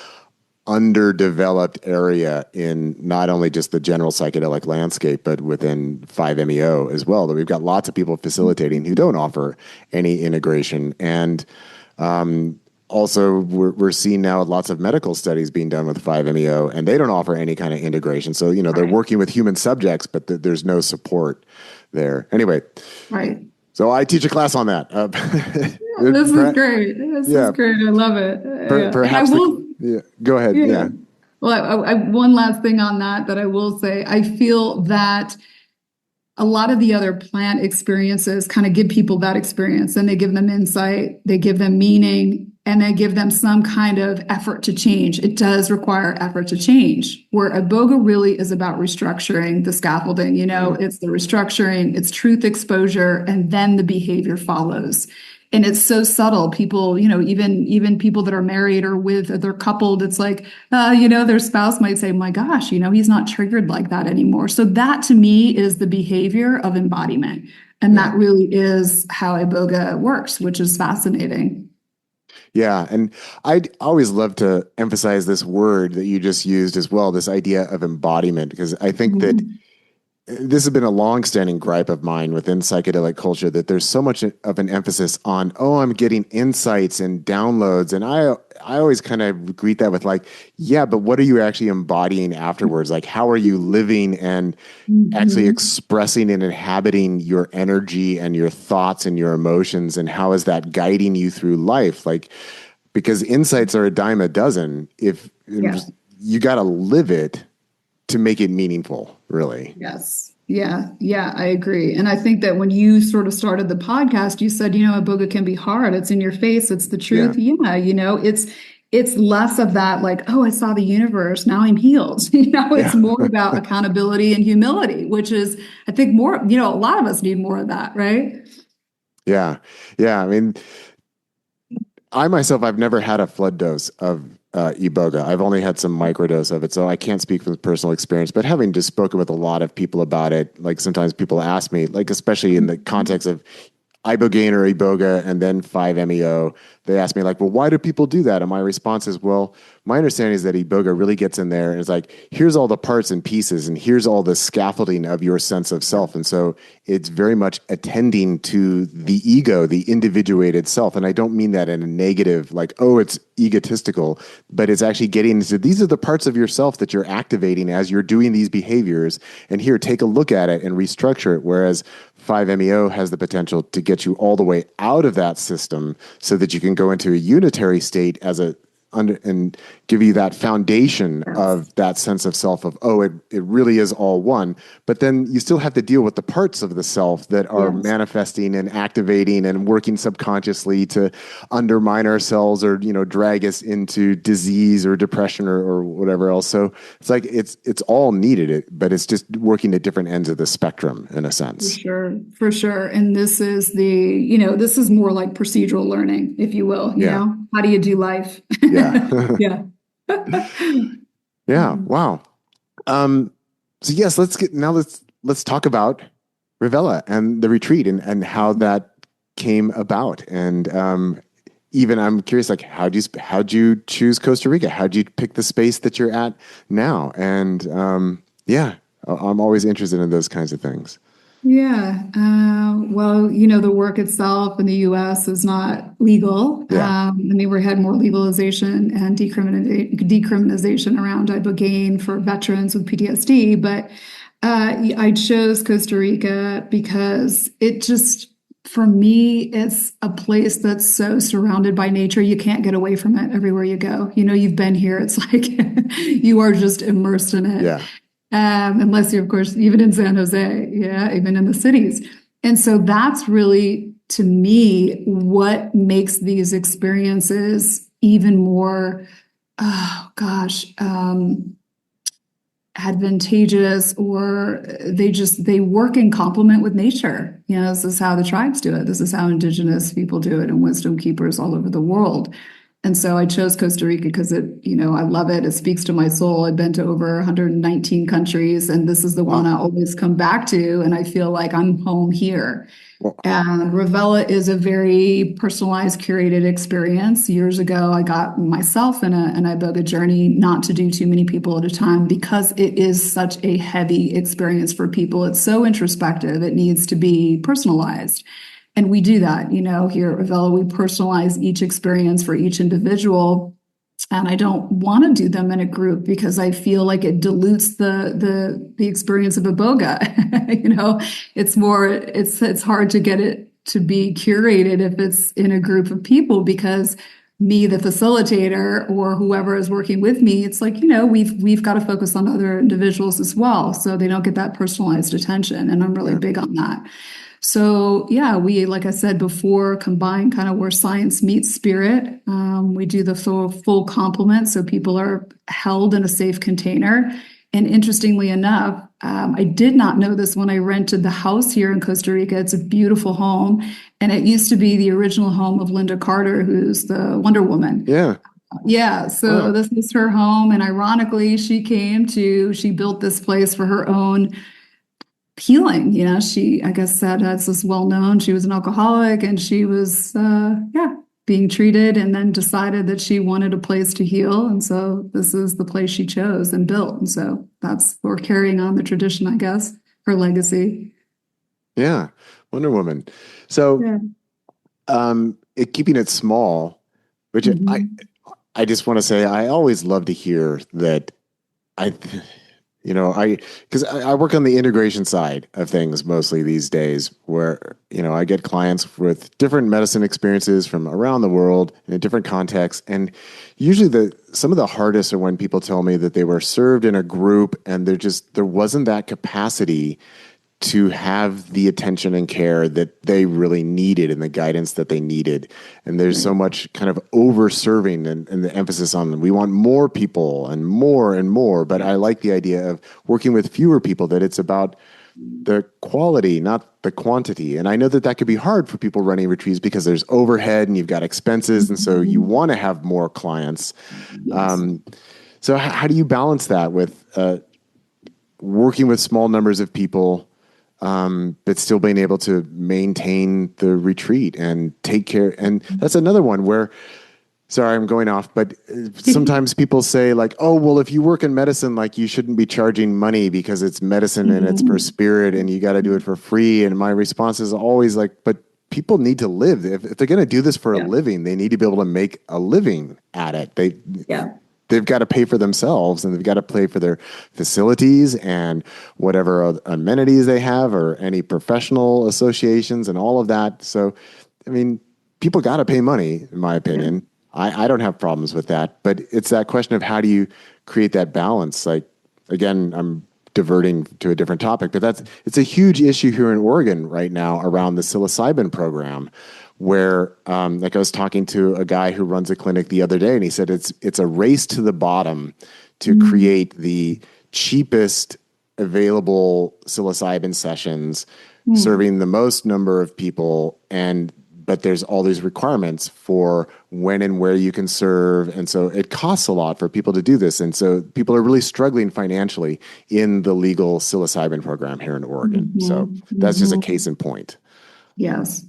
underdeveloped area in not only just the general psychedelic landscape, but within 5-MeO as well. That we've got lots of people facilitating who don't offer any integration. And also we're seeing now lots of medical studies being done with 5-MeO, and they don't offer any kind of integration. So, they're Right. working with human subjects, but there's no support there. Anyway, Right. so I teach a class on that. This is great. This is Yeah, great. I love it. Yeah. And I perhaps will, yeah, go ahead. yeah. Yeah. Well, one last thing on that I will say, I feel that a lot of the other plant experiences kind of give people that experience and they give them insight, they give them meaning, and they give them some kind of effort to change. It does require effort to change. Where Iboga really is about restructuring the scaffolding, it's the restructuring, it's truth exposure, and then the behavior follows. And it's so subtle. People, even people that are married or they're coupled, it's like, their spouse might say, my gosh, he's not triggered like that anymore. So that to me is the behavior of embodiment. And that really is how Iboga works, which is fascinating. Yeah. And I'd always love to emphasize this word that you just used as well, this idea of embodiment, because I think that this has been a long-standing gripe of mine within psychedelic culture, that there's so much of an emphasis on, oh, I'm getting insights and downloads. And I always kind of greet that with like, yeah, but what are you actually embodying afterwards? Like, how are you living and actually expressing and inhabiting your energy and your thoughts and your emotions? And how is that guiding you through life? Like, because insights are a dime a dozen. If you got to live it to make it meaningful, really. Yes. Yeah. Yeah, I agree. And I think that when you sort of started the podcast, you said, Iboga can be hard. It's in your face. It's the truth. Yeah. It's less of that, like, oh, I saw the universe. Now I'm healed. It's more about accountability and humility, which is, I think more, a lot of us need more of that. Right. Yeah. Yeah. I mean, I myself, I've never had a flood dose of Iboga. I've only had some microdose of it, so I can't speak from personal experience. But having just spoken with a lot of people about it, like sometimes people ask me, like especially in the context of Ibogaine or Iboga and then 5-MeO, they ask me like, well, why do people do that? And my response is, well, my understanding is that Iboga really gets in there and it's like, here's all the parts and pieces and here's all the scaffolding of your sense of self. And so it's very much attending to the ego, the individuated self. And I don't mean that in a negative, like, oh, it's egotistical, but it's actually getting into, these are the parts of yourself that you're activating as you're doing these behaviors. And here, take a look at it and restructure it. Whereas 5-MeO has the potential to get you all the way out of that system so that you can go into a unitary state and give you that foundation of that sense of self of, oh, it really is all one. But then you still have to deal with the parts of the self that are manifesting and activating and working subconsciously to undermine ourselves or, drag us into disease or depression or whatever else. So it's like, it's all needed, but it's just working at different ends of the spectrum in a sense. For sure. And this is this is more like procedural learning, if you will, how do you do life? Yeah. Yeah. Wow. So yes, let's talk about Revela and the retreat and how that came about. And even I'm curious, like, how'd you choose Costa Rica? How'd you pick the space that you're at now? And I'm always interested in those kinds of things. Yeah. Well, the work itself in the U.S. is not legal. Yeah. We had more legalization and decriminalization around Ibogaine for veterans with PTSD, but I chose Costa Rica because it just, for me, it's a place that's so surrounded by nature. You can't get away from it everywhere you go. You've been here. It's like you are just immersed in it. Yeah. Unless you're, of course, even in San Jose, even in the cities. And so that's really, to me, what makes these experiences even more, advantageous, or they work in complement with nature. This is how the tribes do it. This is how indigenous people do it, and wisdom keepers all over the world. And so I chose Costa Rica because I love it. It speaks to my soul. I've been to over 119 countries, and this is the one I always come back to, and I feel like I'm home here. And Revela is a very personalized, curated experience. Years ago, I got myself in an Iboga journey not to do too many people at a time because it is such a heavy experience for people. It's so introspective. It needs to be personalized. And we do that, here at Revela, we personalize each experience for each individual. And I don't want to do them in a group because I feel like it dilutes the experience of Iboga. It's hard to get it to be curated if it's in a group of people, because me, the facilitator, or whoever is working with me, it's like, we've got to focus on other individuals as well, so they don't get that personalized attention. And I'm really big on that. So yeah, we, like I said before, combine kind of where science meets spirit. We do the full complement, so people are held in a safe container. And interestingly enough, I did not know this when I rented the house here in Costa Rica. It's a beautiful home, and it used to be the original home of Linda Carter, who's the Wonder Woman. Yeah. Yeah, so this is her home, and ironically, she built this place for her own healing. She, I guess, said, as is well known, she was an alcoholic, and she was being treated, and then decided that she wanted a place to heal, and so this is the place she chose and built. And so we're carrying on the tradition, I guess, her legacy. Yeah, Wonder Woman. So keeping it small, which I just want to say, I always love to hear that. Because I work on the integration side of things mostly these days, where, I get clients with different medicine experiences from around the world in a different context. And usually some of the hardest are when people tell me that they were served in a group and there wasn't that capacity to have the attention and care that they really needed and the guidance that they needed. And there's so much kind of over-serving and the emphasis on them. We want more people and more and more, but I like the idea of working with fewer people, that it's about the quality, not the quantity. And I know that could be hard for people running retreats because there's overhead and you've got expenses, and so you want to have more clients. Yes. So how do you balance that with working with small numbers of people, but still being able to maintain the retreat and take care? And that's another one where, sorry, I'm going off, but sometimes people say like, oh, well, if you work in medicine, like you shouldn't be charging money because it's medicine and it's for spirit and you got to do it for free. And my response is always like, but people need to live. If they're going to do this for a living, they need to be able to make a living at it. They've got to pay for themselves, and they've got to pay for their facilities and whatever amenities they have, or any professional associations and all of that. So, I mean, people got to pay money, in my opinion. Yeah. I don't have problems with that, but it's that question of how do you create that balance? Like, again, I'm diverting to a different topic, but it's a huge issue here in Oregon right now around the psilocybin program, where like I was talking to a guy who runs a clinic the other day, and he said it's a race to the bottom to create the cheapest available psilocybin sessions, serving the most number of people, but there's all these requirements for when and where you can serve. And so it costs a lot for people to do this. And so people are really struggling financially in the legal psilocybin program here in Oregon. So that's just a case in point. Yes.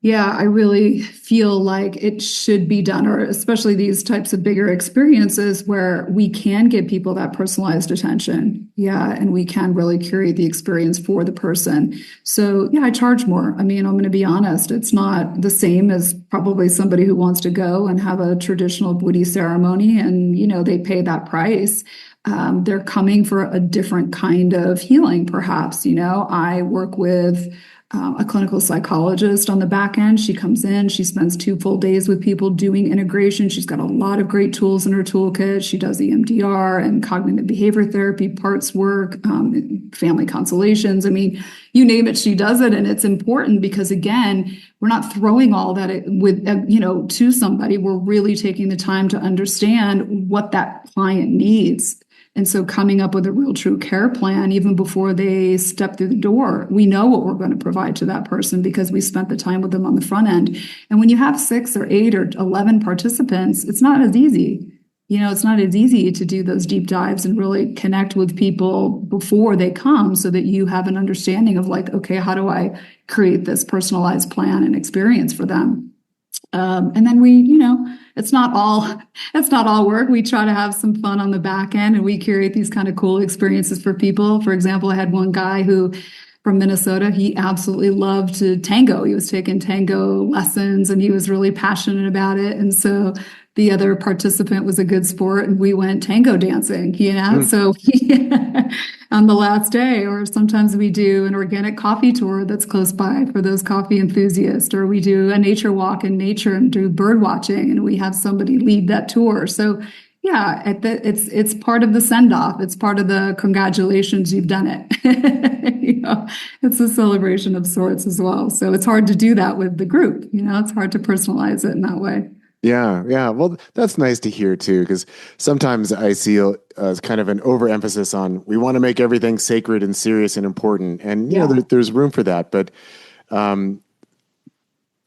Yeah, I really feel like it should be done, or especially these types of bigger experiences where we can give people that personalized attention. Yeah, and we can really curate the experience for the person. So yeah, I charge more. I mean, I'm going to be honest, it's not the same as probably somebody who wants to go and have a traditional Buddhist ceremony and, they pay that price. They're coming for a different kind of healing, perhaps. I work with a clinical psychologist on the back end. She comes in, she spends 2 full days with people doing integration. She's got a lot of great tools in her toolkit. She does EMDR and cognitive behavior therapy, parts work, family constellations. I mean, you name it, she does it. And it's important because, again, we're not throwing all that to somebody. We're really taking the time to understand what that client needs. And so coming up with a real true care plan, even before they step through the door, we know what we're going to provide to that person because we spent the time with them on the front end. And when you have 6 or 8 or 11 participants, it's not as easy. It's not as easy to do those deep dives and really connect with people before they come so that you have an understanding of like, okay, how do I create this personalized plan and experience for them? And then it's not all work. We try to have some fun on the back end, and we curate these kind of cool experiences for people. For example, I had one guy who from Minnesota. He absolutely loved to tango. He was taking tango lessons and he was really passionate about it. And so the other participant was a good sport and we went tango dancing, Mm. So on the last day, or sometimes we do an organic coffee tour that's close by for those coffee enthusiasts, or we do a nature walk in nature and do bird watching and we have somebody lead that tour. So yeah, it's part of the send off. It's part of the congratulations, you've done it. It's a celebration of sorts as well. So it's hard to do that with the group. It's hard to personalize it in that way. Yeah, yeah. Well, that's nice to hear too, because sometimes I see kind of an overemphasis on we want to make everything sacred and serious and important, and Yeah. there's room for that, but um,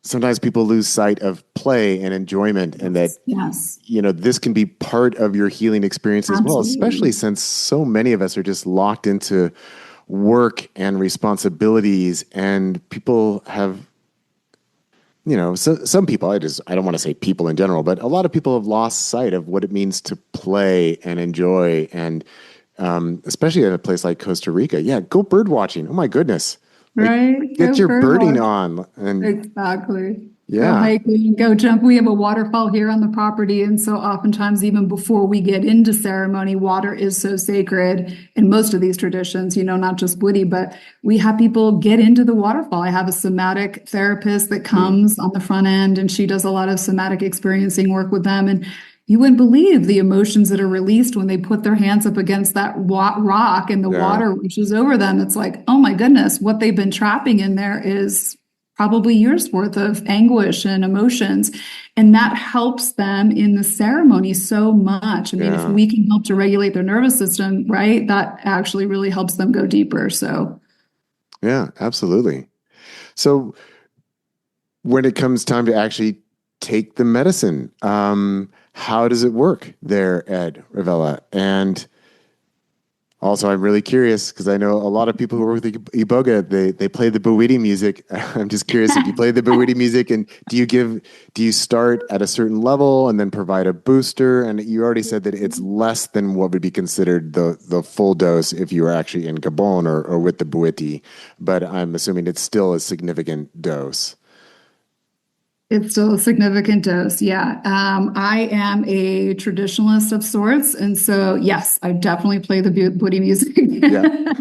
sometimes people lose sight of play and enjoyment, and that Yes. this can be part of your healing experience as well, especially Absolutely. since so many of us are just locked into work and responsibilities, and people have so some people, I don't want to say people in general, but a lot of people have lost sight of what it means to play and enjoy. And especially in a place like Costa Rica. Yeah, go bird watching. Oh my goodness. Like Right? get Go your bird birding watch. on. And Exactly. Go yeah, hiking, go jump. We have a waterfall here on the property. And so oftentimes, even before we get into ceremony, water is so sacred in most of these traditions, not just Woody, but we have people get into the waterfall. I have a somatic therapist that mm, comes on the front end and she does a lot of somatic experiencing work with them. And you wouldn't believe the emotions that are released when they put their hands up against that rock and the yeah, water rushes over them. It's like, oh my goodness, what they've been trapping in there is probably years worth of anguish and emotions. And that helps them in the ceremony so much. I mean, if yeah, we can help to regulate their nervous system, right, that actually really helps them go deeper. So yeah, absolutely. So when it comes time to actually take the medicine, how does it work there at Revela? And also, I'm really curious because I know a lot of people who work with Iboga, they play the Bawiti music. I'm just curious if you play the Bawiti music, and do you start at a certain level and then provide a booster? And you already said that it's less than what would be considered the full dose if you were actually in Gabon or with the Bawiti, but I'm assuming it's still a significant dose. it's still a significant dose. Yeah. I am a traditionalist of sorts. And so, yes, I definitely play the Buddha music. Yeah.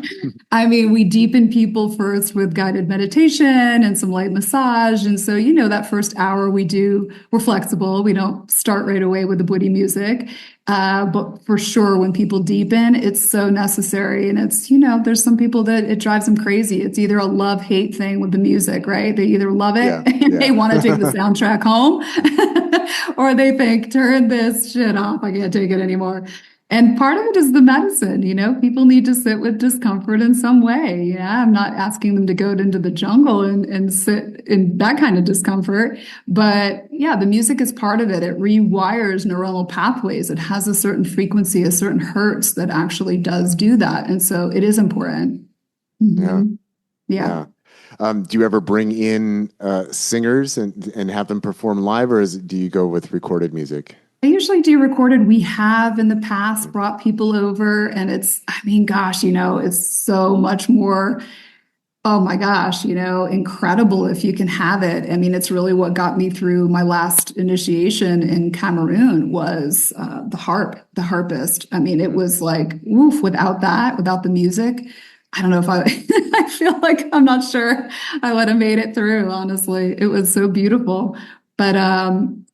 I mean, we deepen people first with guided meditation and some light massage. And so, that first hour we're flexible. We don't start right away with the Buddha music. But for sure, when people deepen, it's so necessary. And there's some people that it drives them crazy. It's either a love-hate thing with the music, right? They either love it Yeah. and they Yeah. want to take the soundtrack home, or they think, turn this shit off. I can't take it anymore. And part of it is the medicine, people need to sit with discomfort in some way. Yeah, I'm not asking them to go into the jungle and sit in that kind of discomfort. But yeah, the music is part of it. It rewires neuronal pathways. It has a certain frequency, a certain hertz that actually does do that. And so it is important. Yeah. Hmm. Yeah. Yeah. Do you ever bring in singers and have them perform live, or do you go with recorded music? I usually do recorded. We have in the past brought people over, and I mean, gosh, it's so much more, oh my gosh, incredible if you can have it. I mean, it's really what got me through my last initiation in Cameroon was the harpist. I mean, it was like, woof, without the music. I don't know if I, I feel like I'm not sure I would have made it through, honestly. It was so beautiful. But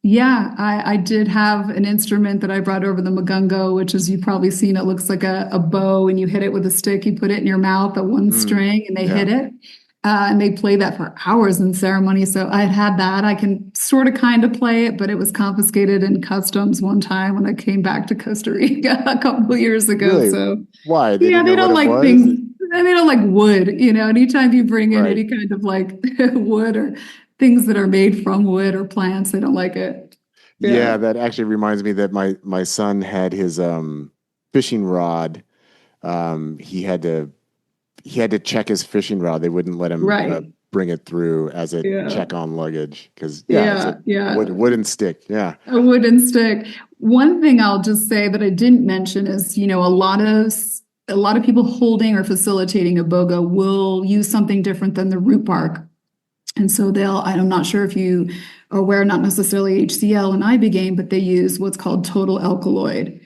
yeah, I did have an instrument that I brought over, the magungo, which is you've probably seen. It looks like a bow, and you hit it with a stick. You put it in your mouth, a one Mm, string, and they hit yeah. it. And they play that for hours in ceremony. So I had that. I can sort of kind of play it, but it was confiscated in customs one time when I came back to Costa Rica a couple of years ago. Really? So Why? They yeah, didn't they know what don't it like was? things. They don't like wood. Anytime you bring in Right. any kind of like wood or things that are made from wood or plants, they don't like it. Yeah, Yeah. that actually reminds me that my son had his fishing rod. He had to check his fishing rod. They wouldn't let him Right. bring it through as a Yeah. check on luggage because yeah, it's a Yeah. Yeah. wooden stick. Yeah. A wooden stick. One thing I'll just say that I didn't mention is, a lot of a lot of people holding or facilitating Iboga will use something different than the root bark. And so I'm not sure if you are aware, not necessarily HCl and Ibogaine, but they use what's called total alkaloid.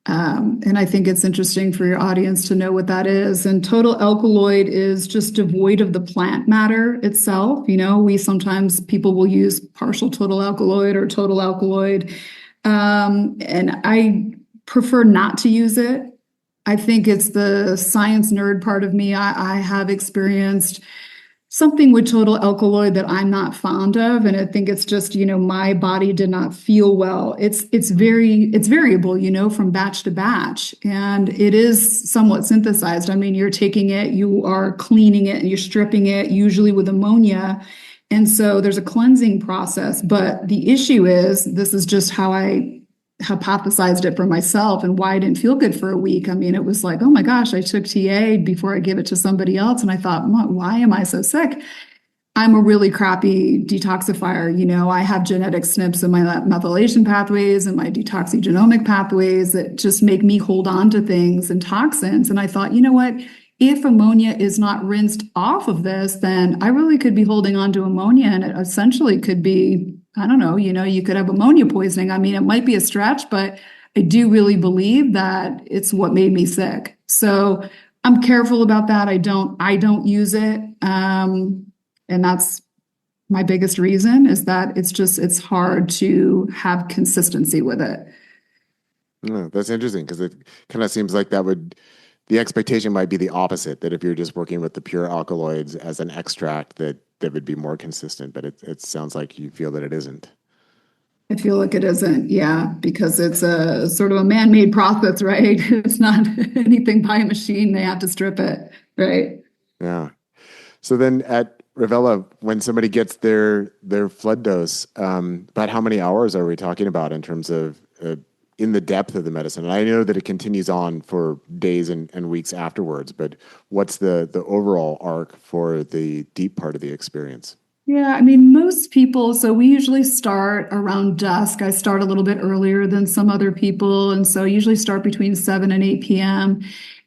And I think it's interesting for your audience to know what that is. And total alkaloid is just devoid of the plant matter itself. Sometimes people will use partial total alkaloid or total alkaloid. And I prefer not to use it. I think it's the science nerd part of me. I have experienced something with total alkaloid that I'm not fond of, and I think it's just my body did not feel well. It's variable, from batch to batch, and it is somewhat synthesized. I mean, you're taking it, you are cleaning it, and you're stripping it, usually with ammonia, and so there's a cleansing process. But the issue is, this is just how I hypothesized it for myself and why I didn't feel good for a week. I mean, it was like, oh my gosh, I took TA before I gave it to somebody else. And I thought, why am I so sick? I'm a really crappy detoxifier. I have genetic SNPs in my methylation pathways and my detoxygenomic pathways that just make me hold on to things and toxins. And I thought, you know what? If ammonia is not rinsed off of this, then I really could be holding on to ammonia, and it essentially could be, I don't know, you could have ammonia poisoning. I mean, it might be a stretch, but I do really believe that it's what made me sick. So I'm careful about that. I don't use it. And that's my biggest reason, is that it's hard to have consistency with it. Oh, that's interesting, because it kind of seems like the expectation might be the opposite, that if you're just working with the pure alkaloids as an extract, that would be more consistent, but it sounds like you feel that it isn't. I feel like it isn't, yeah, because it's a sort of a man-made process, right? It's not anything by a machine. They have to strip it, right? Yeah. So then at Revela, when somebody gets their flood dose, about how many hours are we talking about in terms of in the depth of the medicine? And I know that it continues on for days and weeks afterwards, but what's the overall arc for the deep part of the experience? Yeah, I mean, most people, so we usually start around dusk. I start a little bit earlier than some other people. And so I usually start between 7 and 8 p.m.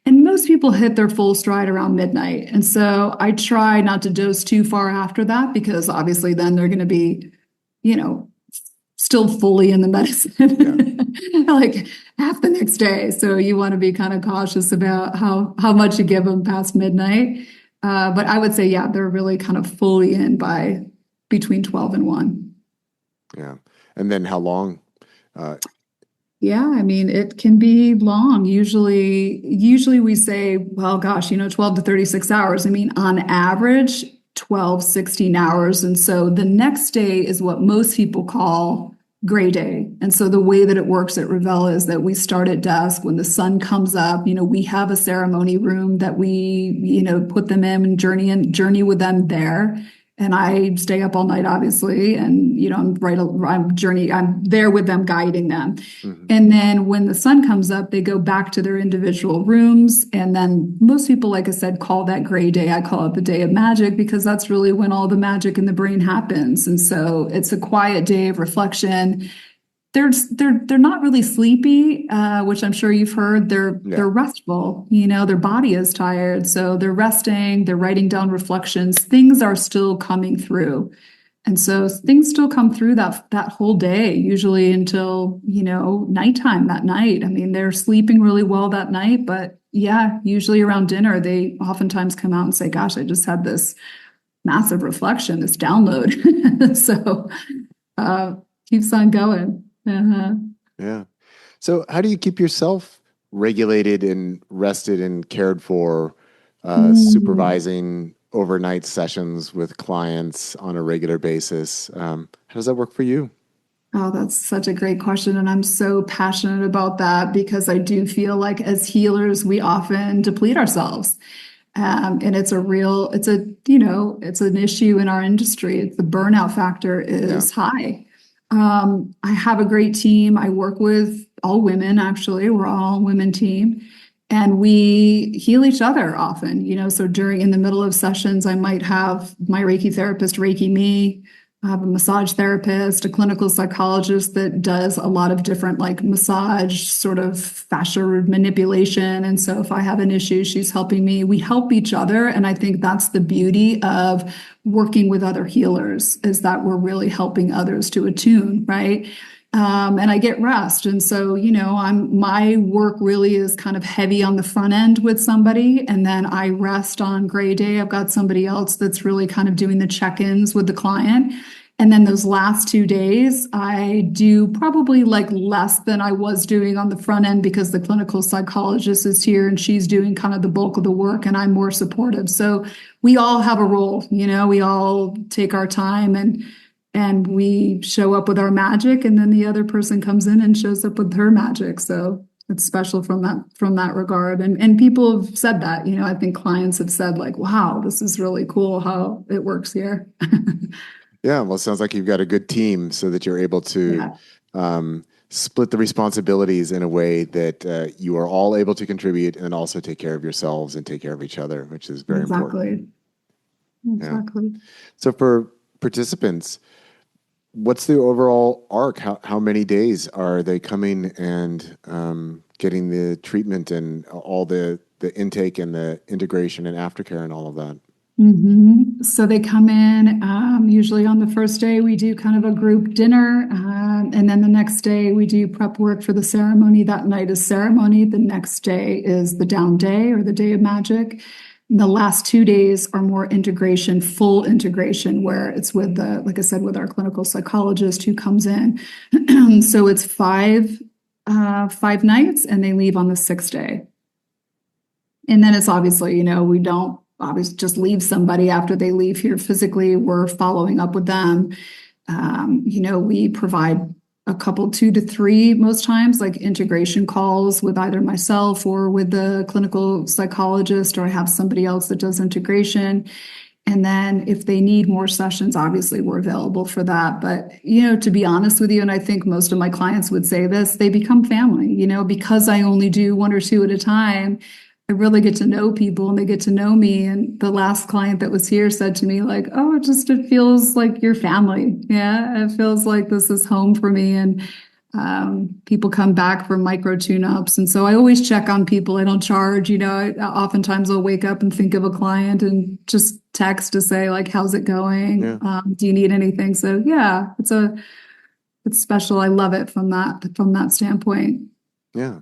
And most people hit their full stride around midnight. And so I try not to dose too far after that, because obviously then they're going to be, still fully in the medicine, like half the next day. So you want to be kind of cautious about how much you give them past midnight. But I would say, yeah, they're really kind of fully in by between 12 and 1. Yeah. And then how long? Yeah, I mean, it can be long. Usually we say, well, gosh, 12 to 36 hours. I mean, on average, 12, 16 hours. And so the next day is what most people call gray day. And so the way that it works at Revela is that we start at dusk. When the sun comes up, we have a ceremony room that we, put them in and journey with them there. And I stay up all night, obviously, and I'm there with them, guiding them. Mm-hmm. And then when the sun comes up, they go back to their individual rooms. And then most people, like I said, call that gray day. I call it the day of magic, because that's really when all the magic in the brain happens. And so it's a quiet day of reflection. They're not really sleepy, which I'm sure you've heard. They're restful. Their body is tired, so they're resting. They're writing down reflections. Things are still coming through, and so things still come through that whole day, usually until nighttime that night. I mean, they're sleeping really well that night, but yeah, usually around dinner, they oftentimes come out and say, "Gosh, I just had this massive reflection, this download." So keeps on going. Uh-huh. Yeah. So how do you keep yourself regulated and rested and cared for, supervising overnight sessions with clients on a regular basis? How does that work for you? Oh, that's such a great question. And I'm so passionate about that, because I do feel like as healers, we often deplete ourselves. And it's an issue in our industry. The burnout factor is high. I have a great team. I work with all women, actually. We're all a women team. And we heal each other often, so in the middle of sessions, I might have my Reiki therapist Reiki me. I have a massage therapist, a clinical psychologist that does a lot of different like massage sort of fascia manipulation. And so if I have an issue, she's helping me. We help each other. And I think that's the beauty of working with other healers is that we're really helping others to attune, right? And I get rest. And so, my work really is kind of heavy on the front end with somebody. And then I rest on gray day. I've got somebody else that's really kind of doing the check-ins with the client. And then those last 2 days, I do probably like less than I was doing on the front end because the clinical psychologist is here and she's doing kind of the bulk of the work and I'm more supportive. So we all have a role, we all take our time and we show up with our magic and then the other person comes in and shows up with her magic. So it's special from that regard. And people have said that, I think clients have said like, wow, this is really cool how it works here. Yeah, well, it sounds like you've got a good team so that you're able to split the responsibilities in a way that you are all able to contribute and also take care of yourselves and take care of each other, which is very important. Exactly. Yeah. So for participants, what's the overall arc? How many days are they coming and getting the treatment and all the intake and the integration and aftercare and all of that? So they come in, usually on the first day, we do kind of a group dinner. And then the next day, we do prep work for the ceremony. That night is ceremony. The next day is the down day or the day of magic. The last 2 days are more integration, full integration, where it's with like I said, with our clinical psychologist who comes in. So it's five nights and they leave on the sixth day. And then it's obviously, we don't obviously just leave somebody after they leave here physically. We're following up with them. We provide a couple, 2 to 3 most times, like integration calls with either myself or with the clinical psychologist, or I have somebody else that does integration. And then if they need more sessions, obviously we're available for that. But, to be honest with you, and I think most of my clients would say this, they become family, because I only do 1 or 2 at a time. I really get to know people and they get to know me. And the last client that was here said to me like, oh, it feels like your family. Yeah, it feels like this is home for me. And people come back for micro tune-ups. And so I always check on people. I don't charge, oftentimes I'll wake up and think of a client and just text to say like, how's it going? Yeah. Do you need anything? So yeah, it's special. I love it from that standpoint. Yeah.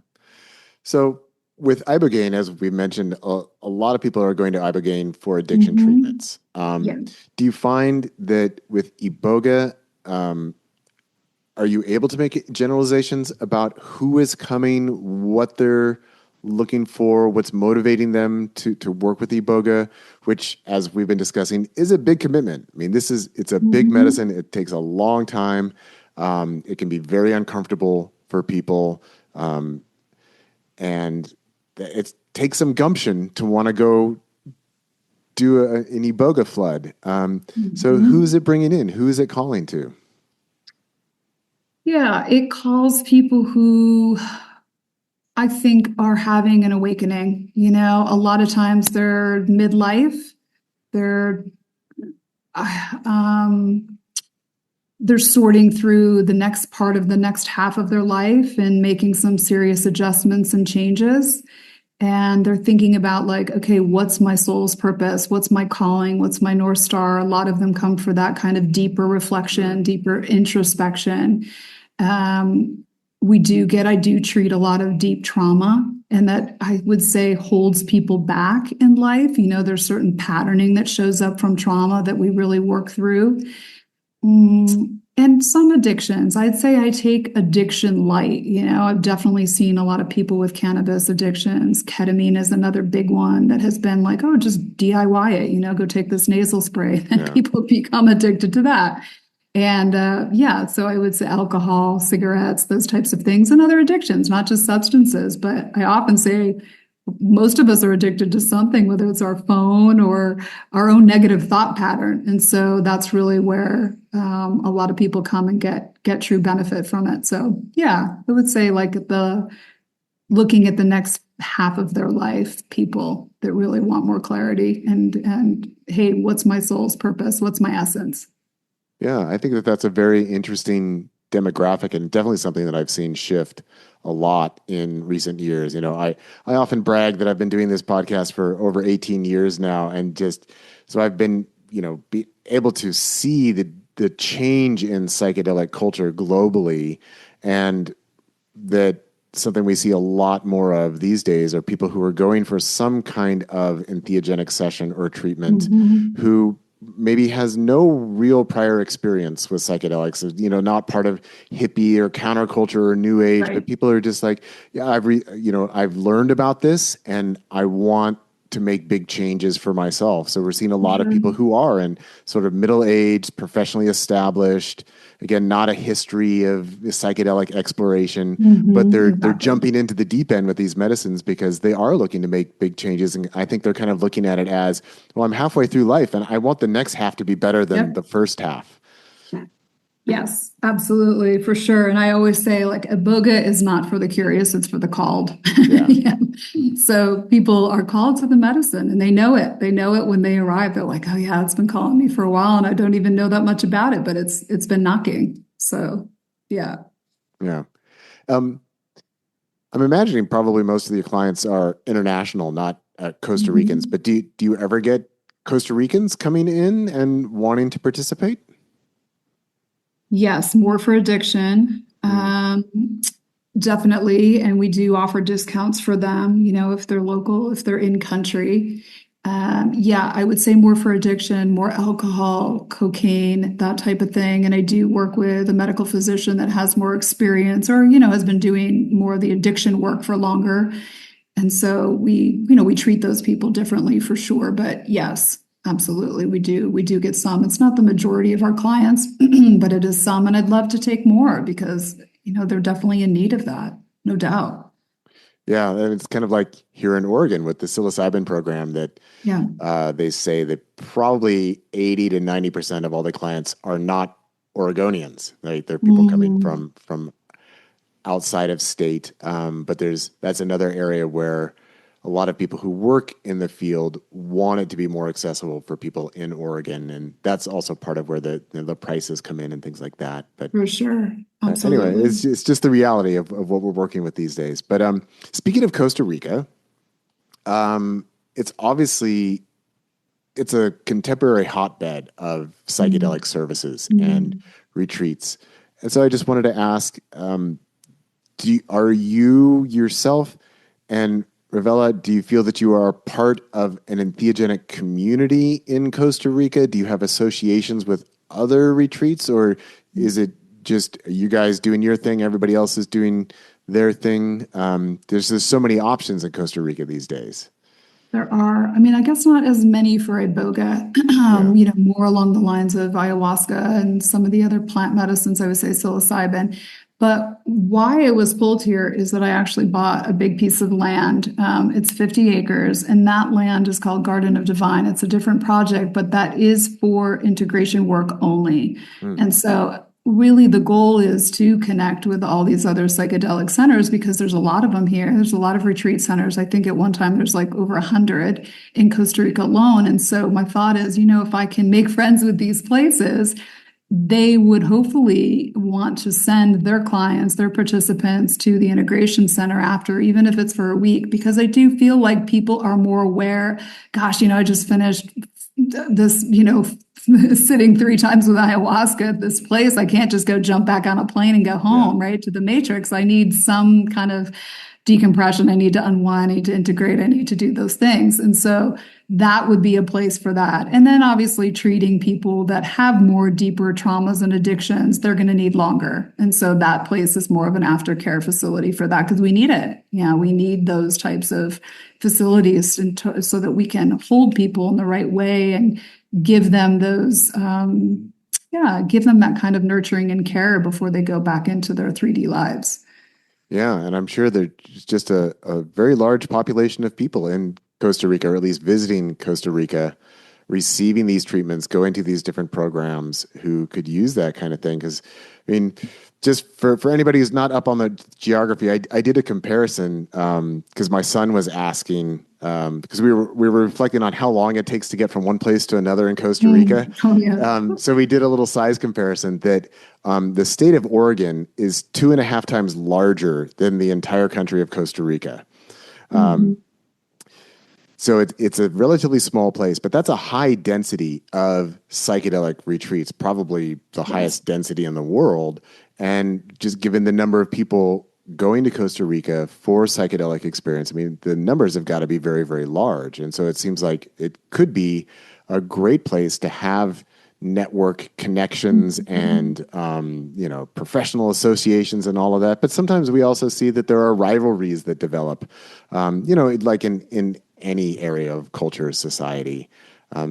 So with Ibogaine, as we mentioned, a lot of people are going to Ibogaine for addiction treatments. Do you find that with Iboga, are you able to make generalizations about who is coming, what they're looking for, what's motivating them to work with Iboga, which, as we've been discussing, is a big commitment. I mean, it's a big medicine. It takes a long time. It can be very uncomfortable for people. And it takes some gumption to want to go do an Iboga flood. So who's it bringing in? Who is it calling to? Yeah, it calls people who I think are having an awakening. A lot of times they're midlife. They're sorting through the next part of the next half of their life and making some serious adjustments and changes. And they're thinking about like, okay, what's my soul's purpose? What's my calling? What's my North Star? A lot of them come for that kind of deeper reflection, deeper introspection. I do treat a lot of deep trauma, and that I would say holds people back in life. There's certain patterning that shows up from trauma that we really work through. And some addictions. I'd say I take addiction light. I've definitely seen a lot of people with cannabis addictions. Ketamine is another big one that has been like, oh, just DIY it, go take this nasal spray. And people become addicted to that. And so I would say alcohol, cigarettes, those types of things, and other addictions, not just substances. But I often say most of us are addicted to something, whether it's our phone or our own negative thought pattern. And so that's really where a lot of people come and get true benefit from it. So yeah, I would say like looking at the next half of their life, people that really want more clarity and hey, what's my soul's purpose? What's my essence? Yeah, I think that that's a very interesting demographic and definitely something that I've seen shift a lot in recent years. I often brag that I've been doing this podcast for over 18 years now, and just so I've been, be able to see the change in psychedelic culture globally, and that something we see a lot more of these days are people who are going for some kind of entheogenic session or treatment Mhm. who maybe has no real prior experience with psychedelics, not part of hippie or counterculture or new age, but Right. people are just like, yeah, I've learned about this and I want to make big changes for myself. So we're seeing a For lot of sure. people who are in sort of middle aged, professionally established, again, not a history of psychedelic exploration, but they're Exactly. jumping into the deep end with these medicines because they are looking to make big changes. And I think they're kind of looking at it as, well, I'm halfway through life and I want the next half to be better than Yep. the first half. Yes, absolutely, for sure. And I always say, like, Iboga is not for the curious, it's for the called. Yeah. Yeah. So people are called to the medicine and they know it. They know it when they arrive. They're like, oh yeah, it's been calling me for a while and I don't even know that much about it, but it's been knocking. So yeah. Yeah. Um, I'm imagining probably most of your clients are international, not Costa Ricans, Mhm. but do you ever get Costa Ricans coming in and wanting to participate? Yes, more for addiction. Mm. Definitely. And we do offer discounts for them, if they're local, if they're in country. Yeah, I would say more for addiction, more alcohol, cocaine, that type of thing. And I do work with a medical physician that has more experience or, has been doing more of the addiction work for longer. And so we treat those people differently for sure. But yes, absolutely, we do get some. It's not the majority of our clients, but it is some. And I'd love to take more because, they're definitely in need of that, no doubt. Yeah, and it's kind of like here in Oregon with the psilocybin program that Yeah. they say that probably 80 to 90% of all the clients are not Oregonians, right? They're people coming Mhm. from outside of state. But that's another area where a lot of people who work in the field want it to be more accessible for people in Oregon, and that's also part of where the prices come in and things like that. But For sure. anyway, Absolutely. it's just the reality of what we're working with these days. But speaking of Costa Rica, it's obviously it's a contemporary hotbed of Mhm. psychedelic services and Mhm. retreats. And so I just wanted to ask, are you yourself and Revela, do you feel that you are part of an entheogenic community in Costa Rica? Do you have associations with other retreats, or is it just you guys doing your thing, everybody else is doing their thing? There's so many options in Costa Rica these days. There are, I mean, I guess not as many for Iboga, Yeah. more along the lines of ayahuasca and some of the other plant medicines, I would say psilocybin. But why it was pulled here is that I actually bought a big piece of land. It's 50 acres, and that land is called Garden of Divine. It's a different project, but that is for integration work only. Hmm. And so really the goal is to connect with all these other psychedelic centers because there's a lot of them here. There's a lot of retreat centers. I think at one time there's like over 100 in Costa Rica alone. And so my thought is, if I can make friends with these places, they would hopefully want to send their clients, their participants to the integration center after, even if it's for a week, because I do feel like people are more aware. Gosh, I just finished this, sitting 3 times with ayahuasca at this place. I can't just go jump back on a plane and go Yeah. home, right, to the matrix. I need some kind of decompression. I need to unwind. I need to integrate. I need to do those things. And so that would be a place for that. And then obviously treating people that have more deeper traumas and addictions, they're going to need longer. And so that place is more of an aftercare facility for that because we need it. Yeah, we need those types of facilities so that we can hold people in the right way and give them those, yeah, give them that kind of nurturing and care before they go back into their 3D lives. Yeah, and I'm sure there's just a very large population of people in Costa Rica, or at least visiting Costa Rica, receiving these treatments, going to these different programs who could use that kind of thing. Because, I mean, just for anybody who's not up on the geography, I did a comparison because my son was asking because we were reflecting on how long it takes to get from one place to another in Costa Rica. Mm. Oh, yeah. So we did a little size comparison that the state of Oregon is 2.5 times larger than the entire country of Costa Rica. Mhm. So it's a relatively small place, but that's a high density of psychedelic retreats, probably the Yes. highest density in the world. And just given the number of people going to Costa Rica for psychedelic experience, I mean, the numbers have got to be very, very large. And so it seems like it could be a great place to have network connections Mhm. and professional associations and all of that. But sometimes we also see that there are rivalries that develop, like in any area of culture or society.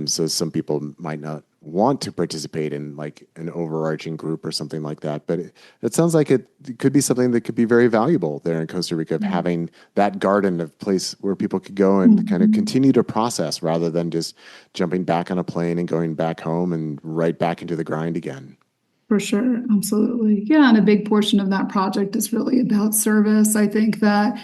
So some people might not want to participate in like an overarching group or something like that. But it sounds like it could be something that could be very valuable there in Costa Rica of Yeah. having that garden of place where people could go and kind of Mhm. continue to process rather than just jumping back on a plane and going back home and right back into the grind again. For sure, absolutely. Yeah, and a big portion of that project is really about service. I think that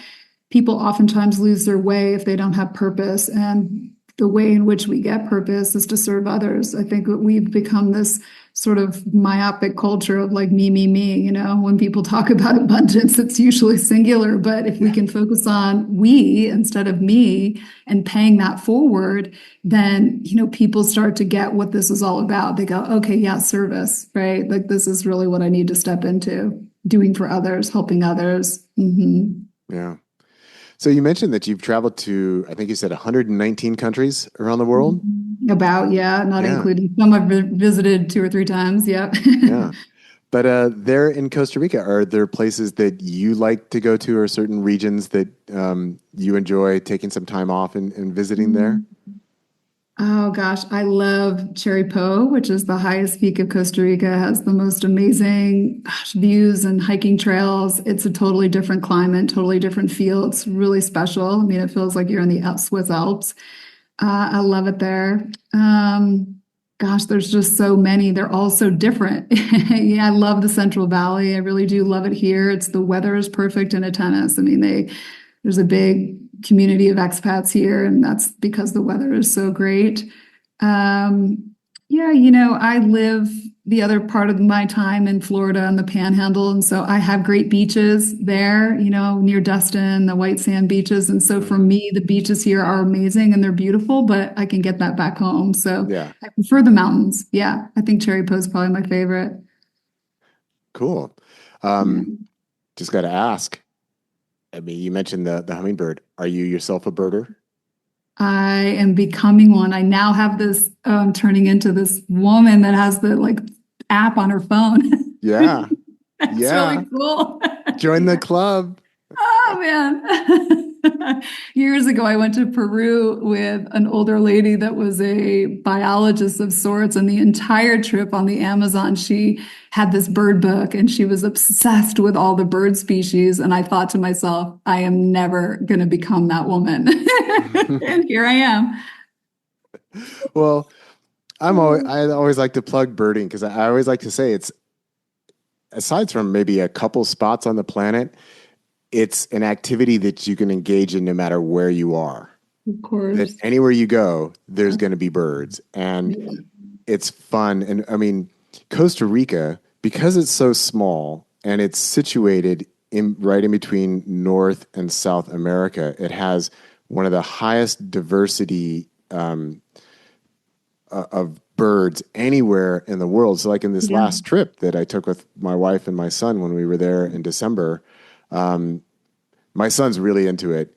people oftentimes lose their way if they don't have purpose, and the way in which we get purpose is to serve others. I think that we've become this sort of myopic culture of like me. You know, when people talk about abundance, it's usually singular, but if we Yeah. can focus on we instead of me and paying that forward, then people start to get what this is all about. They go, okay, yeah, service, right? Like this is really what I need to step into, doing for others, helping others. Yeah. So you mentioned that you've traveled to, I think you said 119 countries around the world. About, yeah, not Yeah. including some I've visited 2 or 3 times. Yep. Yeah. But there in Costa Rica, are there places that you like to go to or certain regions that you enjoy taking some time off and visiting there? Oh gosh, I love Cheripo, which is the highest peak of Costa Rica, has the most amazing views and hiking trails. It's a totally different climate, totally different feel. It's really special. I mean, it feels like you're in the Swiss Alps. I love it there. Gosh, there's just so many. They're all so different. Yeah, I love the Central Valley. I really do love it here. It's the weather is perfect in a tennis. I mean, there's a big community of expats here, and that's because the weather is so great. Um, yeah, I live the other part of my time in Florida on the Panhandle, and so I have great beaches there, near Destin, the white sand beaches. And so for Mhm. me, the beaches here are amazing and they're beautiful, but I can get that back home. So Yeah, I prefer the mountains. Yeah, I think Cherry Post is probably my favorite. cool. Yeah. Um, just got to ask. I mean, you mentioned the hummingbird. Are you yourself a birder? I am becoming one. I now have this turning into this woman that has the like app on her phone. Yeah, That's yeah. really cool. Join the Yeah. club. Oh man. Years ago, I went to Peru with an older lady that was a biologist of sorts, and the entire trip on the Amazon, she had this bird book and she was obsessed with all the bird species. And I thought to myself, I am never going to become that woman. And here I am. Well, I always like to plug birding because I always like to say it's aside from maybe a couple spots on the planet, it's an activity that you can engage in no matter where you are. Of That course. anywhere you go, there's going to be birds, and Yeah. it's fun. And I mean, Costa Rica, because it's so small and it's situated right in between North and South America, it has one of the highest diversity of birds anywhere in the world. So, like in this Yeah. last trip that I took with my wife and my son when we were there in December, my son's really into it.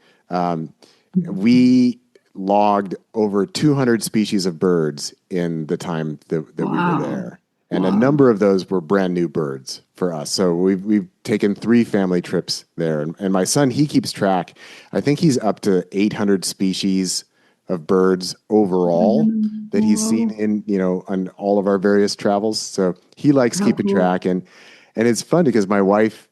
We logged over 200 species of birds in the time that we were Wow. there. And a Wow. number of those were brand new birds for us. So we've taken 3 family trips there. And my son, he keeps track. I think he's up to 800 species of birds overall that he's seen Whoa. in, on all of our various travels. So he likes How keeping cool. track. And it's fun because my wife,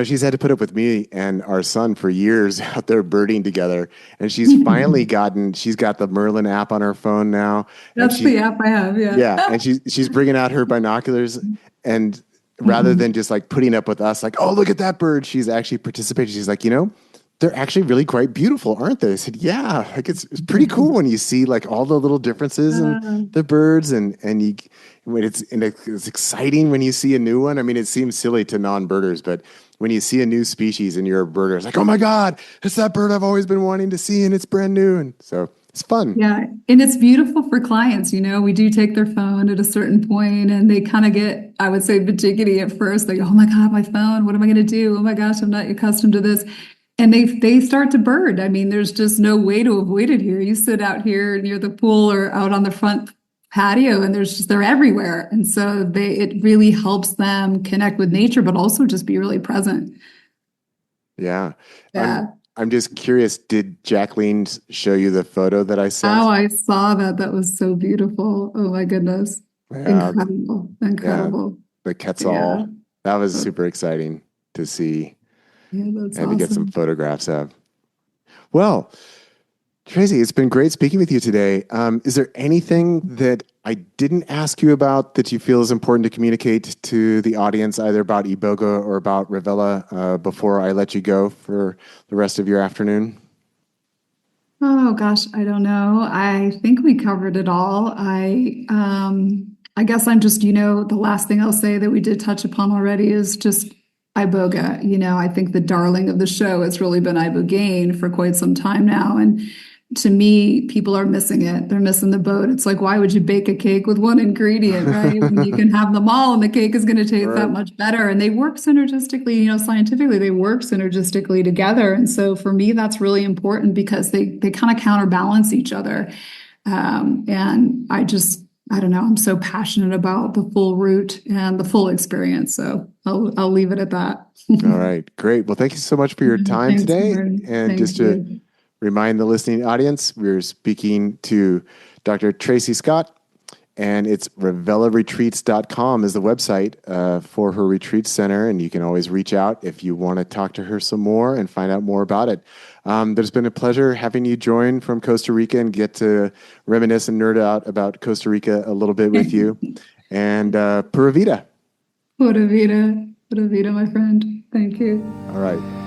she's had to put up with me and our son for years out there birding together. And she's got the Merlin app on her phone now. And That's the app I have. Yeah. yeah, and she's bringing out her binoculars. And rather than just like putting up with us, like, oh, look at that bird, she's actually participating. She's like, they're actually really quite beautiful, aren't they? I said, yeah, like it's pretty cool when you see like all the little differences in the birds and you when it's exciting when you see a new one. I mean, it seems silly to non-birders, but when you see a new species and you're a birder, it's like, oh my God, it's that bird I've always been wanting to see and it's brand new. And so it's fun. Yeah, and it's beautiful for clients. We do take their phone at a certain point and they kind of get, I would say, fidgety at first. They go, oh my God, my phone, what am I going to do? Oh my gosh, I'm not accustomed to this. And they start to bird. I mean, there's just no way to avoid it here. You sit out here near the pool or out on the front patio and they're everywhere. And so it really helps them connect with nature, but also just be really present. Yeah. I'm Yeah. I'm just curious, did Jacqueline show you the photo that I Oh, sent? I saw that. That was so beautiful. Oh my goodness. Yeah, Incredible. yeah, Incredible. the Yeah. Quetzal. That was super exciting to see Yeah, that's and to get some awesome. photographs of. Well, Tracy, it's been great speaking with you today. Is there anything that I didn't ask you about that you feel is important to communicate to the audience, either about Iboga or about Revela, before I let you go for the rest of your afternoon? Oh gosh, I don't know. I think we covered it all. I guess I'm just, the last thing I'll say that we did touch upon already is just Iboga. I think the darling of the show has really been Ibogaine for quite some time now. And to me, people are missing it. They're missing the boat. It's like, why would you bake a cake with one ingredient, right? When you can have them all and the cake is going to taste that Right. much better. And they work synergistically, scientifically, they work synergistically together. And so for me, that's really important because they kind of counterbalance each other. And I don't know, I'm so passionate about the full route and the full experience. So I'll leave it at that. All right, great. Well, thank you so much for your time Thanks, today. Martin. And Thank just to you. remind the listening audience, we're speaking to Dr. Tracy Scott, and it's revelaretreats.com is the website for her retreat center. And you can always reach out if you want to talk to her some more and find out more about it. There's been a pleasure having you join from Costa Rica and get to reminisce and nerd out about Costa Rica a little bit with you. And Pura Vida. Pura vida, my friend. Thank you. All right.